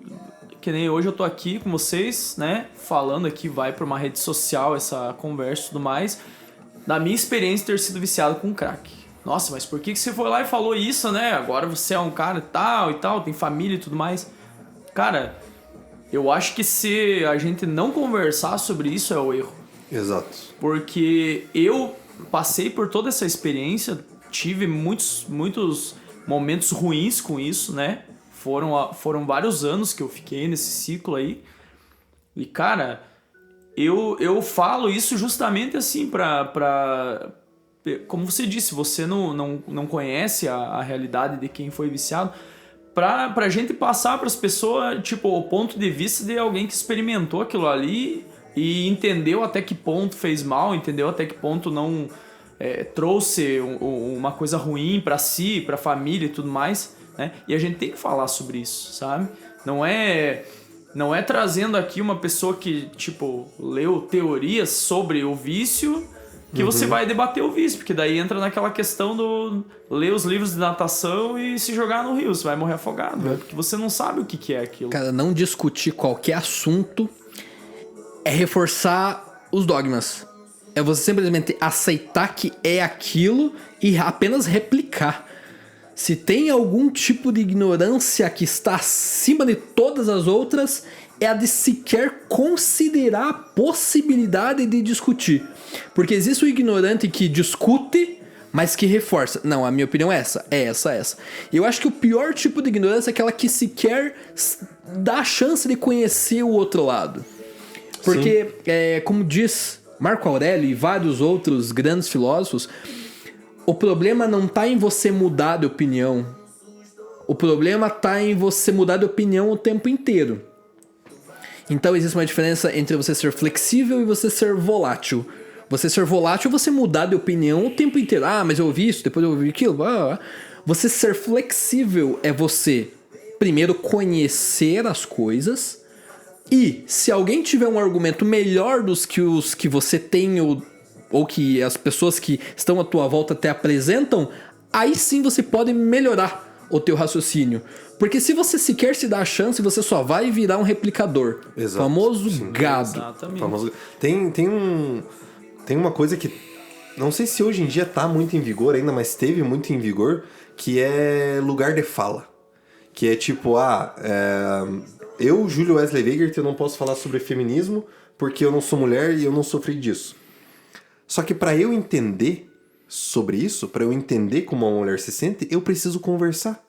Que nem hoje eu tô aqui com vocês, né? Falando aqui, vai pra uma rede social, essa conversa e tudo mais. Da minha experiência ter sido viciado com crack. Nossa, mas por que você foi lá e falou isso, né? Agora você é um cara e tal, tem família e tudo mais. Cara, eu acho que se a gente não conversar sobre isso é o erro. Exato. Porque eu passei por toda essa experiência, tive muitos momentos ruins com isso, né? Foram vários anos que eu fiquei nesse ciclo aí. E, cara, eu falo isso justamente assim como você disse, você não conhece a realidade de quem foi viciado. Pra gente passar pras pessoas, tipo, o ponto de vista de alguém que experimentou aquilo ali e entendeu até que ponto fez mal, entendeu até que ponto não trouxe uma coisa ruim pra si, pra família e tudo mais. Né? E a gente tem que falar sobre isso, sabe? Não é trazendo aqui uma pessoa que, tipo, leu teorias sobre o vício que você vai debater o vício, porque daí entra naquela questão do ler os livros de natação e se jogar no rio, você vai morrer afogado, né? Porque você não sabe o que é aquilo. Cara, não discutir qualquer assunto é reforçar os dogmas. É você simplesmente aceitar que é aquilo e apenas replicar. Se tem algum tipo de ignorância que está acima de todas as outras, é a de sequer considerar a possibilidade de discutir. Porque existe o ignorante que discute, mas que reforça. Não, a minha opinião é essa, é essa. E eu acho que o pior tipo de ignorância é aquela que sequer dá a chance de conhecer o outro lado. Porque, como diz Marco Aurélio e vários outros grandes filósofos, o problema não tá em você mudar de opinião. O problema tá em você mudar de opinião o tempo inteiro. Então existe uma diferença entre você ser flexível e você ser volátil. Você ser volátil é você mudar de opinião o tempo inteiro. Ah, mas eu ouvi isso, depois eu ouvi aquilo. Você ser flexível é você, primeiro, conhecer as coisas. E se alguém tiver um argumento melhor dos que os que você tem ou que as pessoas que estão à tua volta te apresentam, aí sim você pode melhorar o teu raciocínio. Porque se você sequer se dá a chance, você só vai virar um replicador. Exato. Famoso Sim. gado. Exatamente. Tem uma coisa que não sei se hoje em dia tá muito em vigor ainda, mas teve muito em vigor, que é lugar de fala. Que é tipo, eu, Júlio Wesley Weigert, eu não posso falar sobre feminismo porque eu não sou mulher e eu não sofri disso. Só que pra eu entender sobre isso, pra eu entender como uma mulher se sente, eu preciso conversar.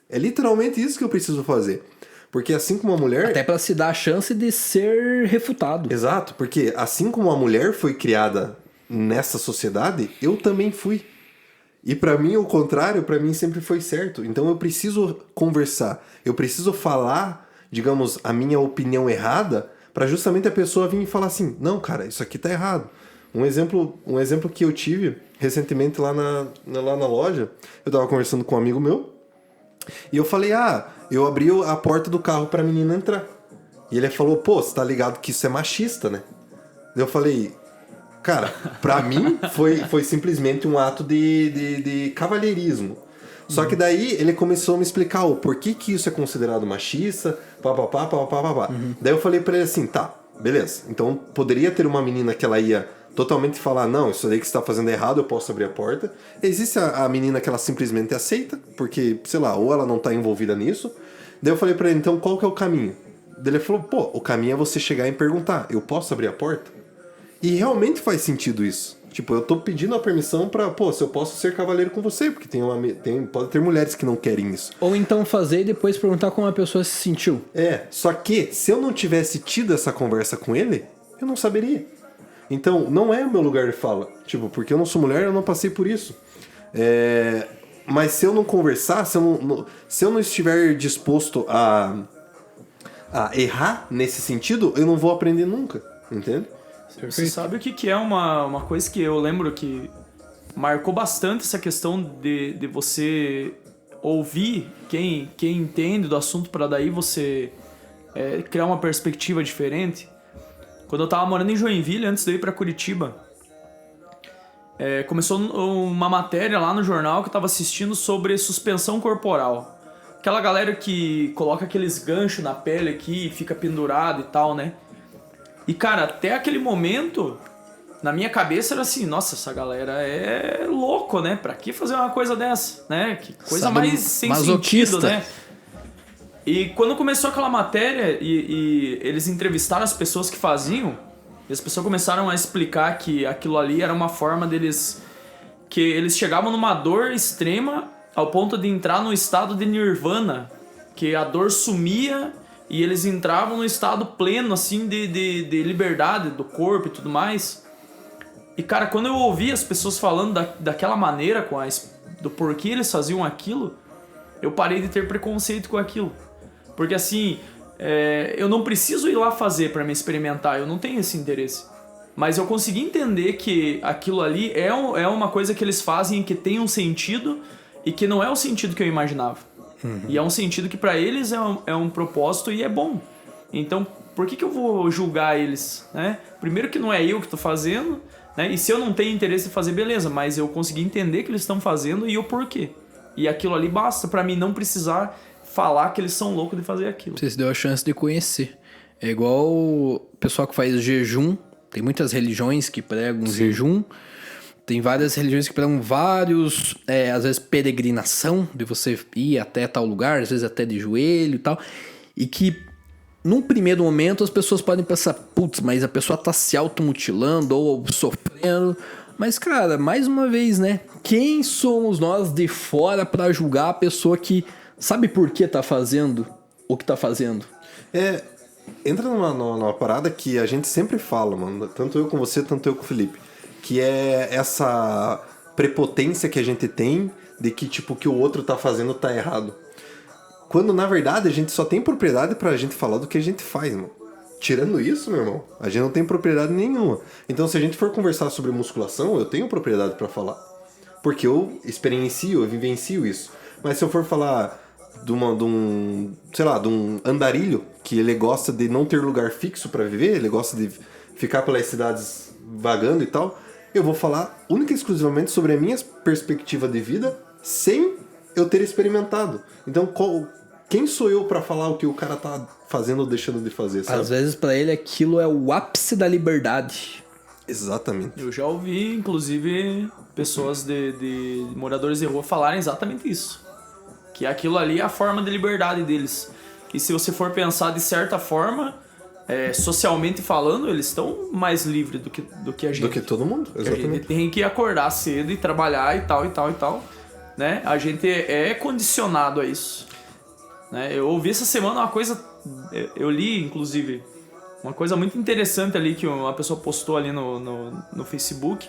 É literalmente isso que eu preciso fazer. Porque assim como uma mulher... Até pra se dar a chance de ser refutado. Exato, porque assim como a mulher foi criada nessa sociedade, eu também fui. E pra mim, o contrário, pra mim sempre foi certo. Então eu preciso conversar, eu preciso falar, digamos, a minha opinião errada, pra justamente a pessoa vir e falar assim, não, cara, isso aqui tá errado. Um exemplo que eu tive recentemente lá na loja, eu tava conversando com um amigo meu, e eu falei, eu abri a porta do carro pra menina entrar. E ele falou, pô, você tá ligado que isso é machista, né? Eu falei, cara, pra mim foi simplesmente um ato de cavalheirismo. Só que daí ele começou a me explicar o porquê que isso é considerado machista, papapá. Daí eu falei pra ele assim, tá, beleza. Então poderia ter uma menina que ela ia totalmente falar, não, isso daí que você tá fazendo é errado, eu posso abrir a porta. Existe a menina que ela simplesmente aceita, porque, sei lá, ou ela não tá envolvida nisso. Daí eu falei pra ele, então qual que é o caminho? Daí ele falou, pô, o caminho é você chegar e perguntar, eu posso abrir a porta? E realmente faz sentido isso. Tipo, eu tô pedindo a permissão pra, pô, se eu posso ser cavaleiro com você, porque pode ter mulheres que não querem isso. Ou então fazer e depois perguntar como a pessoa se sentiu. Só que se eu não tivesse tido essa conversa com ele, eu não saberia. Então, não é o meu lugar de fala. Tipo, porque eu não sou mulher, eu não passei por isso. Mas se eu não conversar, se eu não estiver disposto a errar nesse sentido, eu não vou aprender nunca, entende? Você sabe o que é uma coisa que eu lembro que marcou bastante essa questão de você ouvir quem entende do assunto para daí você criar uma perspectiva diferente? Quando eu tava morando em Joinville, antes de eu ir pra Curitiba, começou uma matéria lá no jornal que eu tava assistindo sobre suspensão corporal. Aquela galera que coloca aqueles ganchos na pele aqui e fica pendurado e tal, né? E, cara, até aquele momento, na minha cabeça era assim, nossa, essa galera é louco, né? Pra que fazer uma coisa dessa, né? Que coisa mais sem sentido, né? E quando começou aquela matéria e eles entrevistaram as pessoas que faziam, e as pessoas começaram a explicar que aquilo ali era uma forma deles... que eles chegavam numa dor extrema ao ponto de entrar no estado de nirvana, que a dor sumia e eles entravam no estado pleno, assim, de liberdade do corpo e tudo mais. E, cara, quando eu ouvi as pessoas falando daquela maneira, do porquê eles faziam aquilo, eu parei de ter preconceito com aquilo. Porque, assim, eu não preciso ir lá fazer pra me experimentar, eu não tenho esse interesse. Mas eu consegui entender que aquilo ali é uma coisa que eles fazem que tem um sentido e que não é o sentido que eu imaginava. Uhum. E é um sentido que pra eles é um propósito e é bom. Então, por que eu vou julgar eles, né? Primeiro que não é eu que tô fazendo, né? E se eu não tenho interesse em fazer, beleza, mas eu consegui entender que eles estão fazendo e o porquê. E aquilo ali basta pra mim não precisar falar que eles são loucos de fazer aquilo. Você se deu a chance de conhecer. É igual o pessoal que faz jejum. Tem muitas religiões que pregam jejum. Tem várias religiões que pregam vários... às vezes peregrinação, de você ir até tal lugar, às vezes até de joelho e tal. E que, num primeiro momento, as pessoas podem pensar, putz, mas a pessoa tá se automutilando ou sofrendo. Mas, cara, mais uma vez, né? Quem somos nós de fora pra julgar a pessoa que sabe por que tá fazendo o que tá fazendo? Entra numa parada que a gente sempre fala, mano. Tanto eu com você, tanto eu com o Felipe. Que é essa prepotência que a gente tem de que, tipo, o que o outro tá fazendo tá errado. Quando, na verdade, a gente só tem propriedade pra gente falar do que a gente faz, mano. Tirando isso, meu irmão, a gente não tem propriedade nenhuma. Então, se a gente for conversar sobre musculação, eu tenho propriedade pra falar. Porque eu experiencio, eu vivencio isso. Mas se eu for falar de um andarilho, que ele gosta de não ter lugar fixo pra viver, ele gosta de ficar pelas cidades vagando e tal, eu vou falar única e exclusivamente sobre a minha perspectiva de vida, sem eu ter experimentado. Então, quem sou eu pra falar o que o cara tá fazendo ou deixando de fazer, sabe? Às vezes pra ele aquilo é o ápice da liberdade. Exatamente. Eu já ouvi, inclusive, pessoas de moradores de rua falarem exatamente isso. Que aquilo ali é a forma de liberdade deles. E se você for pensar de certa forma, socialmente falando, eles estão mais livres do que a gente. Do que todo mundo, Porque a gente exatamente. tem que acordar cedo e trabalhar e tal, e tal, e tal. Né? A gente é condicionado a isso. Né? Eu ouvi essa semana uma coisa... Eu li, inclusive, uma coisa muito interessante ali que uma pessoa postou ali no Facebook.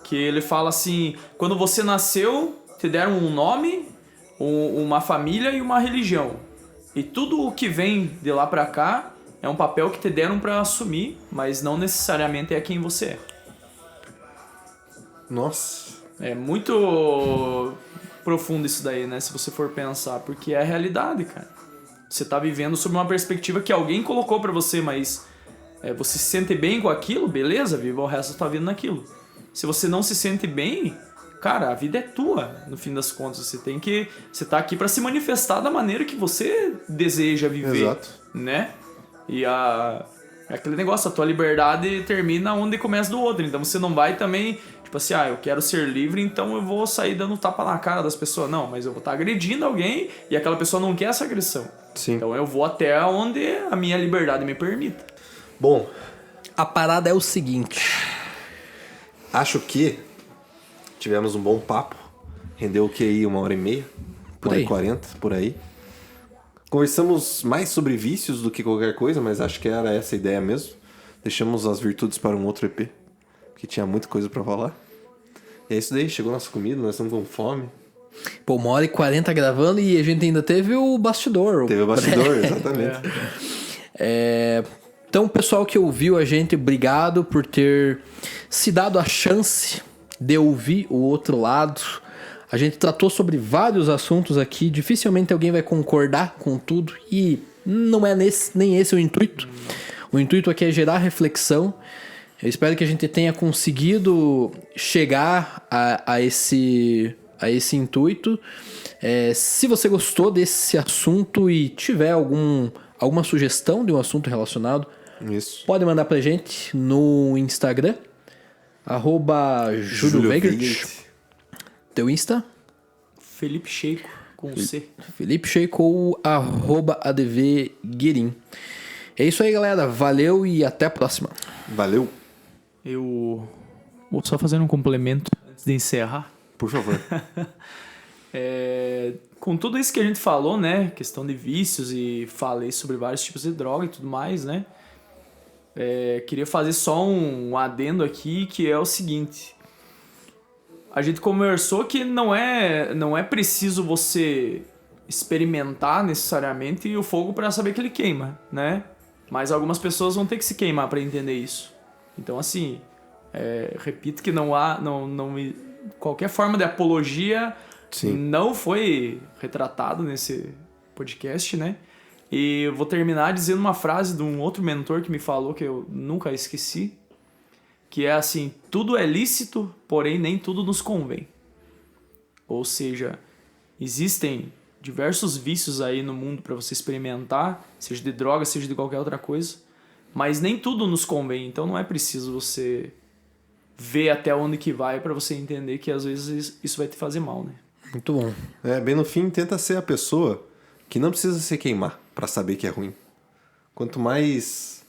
Que ele fala assim... Quando você nasceu, te deram um nome, uma família e uma religião. E tudo o que vem de lá pra cá é um papel que te deram pra assumir, mas não necessariamente é quem você é. Nossa. É muito profundo isso daí, né? Se você for pensar, porque é a realidade, cara. Você tá vivendo sob uma perspectiva que alguém colocou pra você, mas você se sente bem com aquilo, beleza, viva o resto da tua vida naquilo. Se você não se sente bem, cara, a vida é tua, no fim das contas. Você tá aqui pra se manifestar da maneira que você deseja viver. Exato. Né? E é aquele negócio, a tua liberdade termina onde começa do outro. Então você não vai também, tipo assim, eu quero ser livre, então eu vou sair dando tapa na cara das pessoas. Não, mas eu vou estar agredindo alguém e aquela pessoa não quer essa agressão. Sim. Então eu vou até onde a minha liberdade me permita. Bom, A parada é o seguinte. acho que tivemos um bom papo. Rendeu o que aí? 1h30? Por 1h40, por aí. Conversamos mais sobre vícios do que qualquer coisa, mas acho que era essa a ideia mesmo. Deixamos as virtudes para um outro EP, que tinha muita coisa pra falar. E é isso daí, chegou nossa comida, nós estamos com fome. Pô, 1h40 gravando e a gente ainda teve o bastidor. Teve o bastidor, exatamente. Então, o pessoal que ouviu a gente, obrigado por ter se dado a chance de ouvir o outro lado. A gente tratou sobre vários assuntos aqui, dificilmente alguém vai concordar com tudo e não é nem esse o intuito. O intuito aqui é gerar reflexão. Eu espero que a gente tenha conseguido chegar a esse intuito. Se você gostou desse assunto e tiver alguma sugestão de um assunto relacionado, Isso. pode mandar pra gente no Instagram, @JúlioVeigert. Teu Insta? Felipe Cheiko, com C. Felipe Cheiko ou @ADVGuerin. É isso aí, galera. Valeu e até a próxima. Valeu, Eu vou só fazer um complemento antes de encerrar. por favor. Com tudo isso que a gente falou, né? Questão de vícios e falei sobre vários tipos de droga e tudo mais, né? Queria fazer só um adendo aqui, que é o seguinte. A gente conversou que não é preciso você experimentar necessariamente o fogo para saber que ele queima, né? Mas algumas pessoas vão ter que se queimar para entender isso. Então, assim, repito que qualquer forma de apologia Sim. não foi retratado nesse podcast, né? E eu vou terminar dizendo uma frase de um outro mentor que me falou, que eu nunca esqueci, que é assim: tudo é lícito, porém nem tudo nos convém. Ou seja, existem diversos vícios aí no mundo para você experimentar, seja de droga, seja de qualquer outra coisa, mas nem tudo nos convém. Então não é preciso você ver até onde que vai para você entender que às vezes isso vai te fazer mal, né? Muito bom. Bem no fim, tenta ser a pessoa que não precisa se queimar pra saber que é ruim. Quanto mais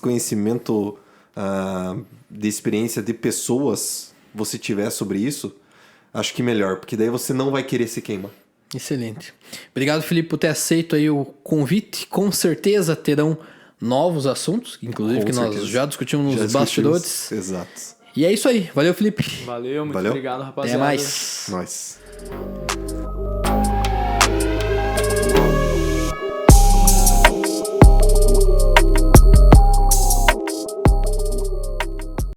conhecimento de experiência de pessoas você tiver sobre isso, acho que melhor, porque daí você não vai querer se queimar. Excelente. Obrigado, Felipe, por ter aceito aí o convite. Com certeza terão novos assuntos, inclusive Com que certeza. nós já discutimos Já nos discutimos. bastidores. Exato. E é isso aí. Valeu, Felipe. Valeu, muito Valeu. obrigado, Até rapaziada. mais. Nós.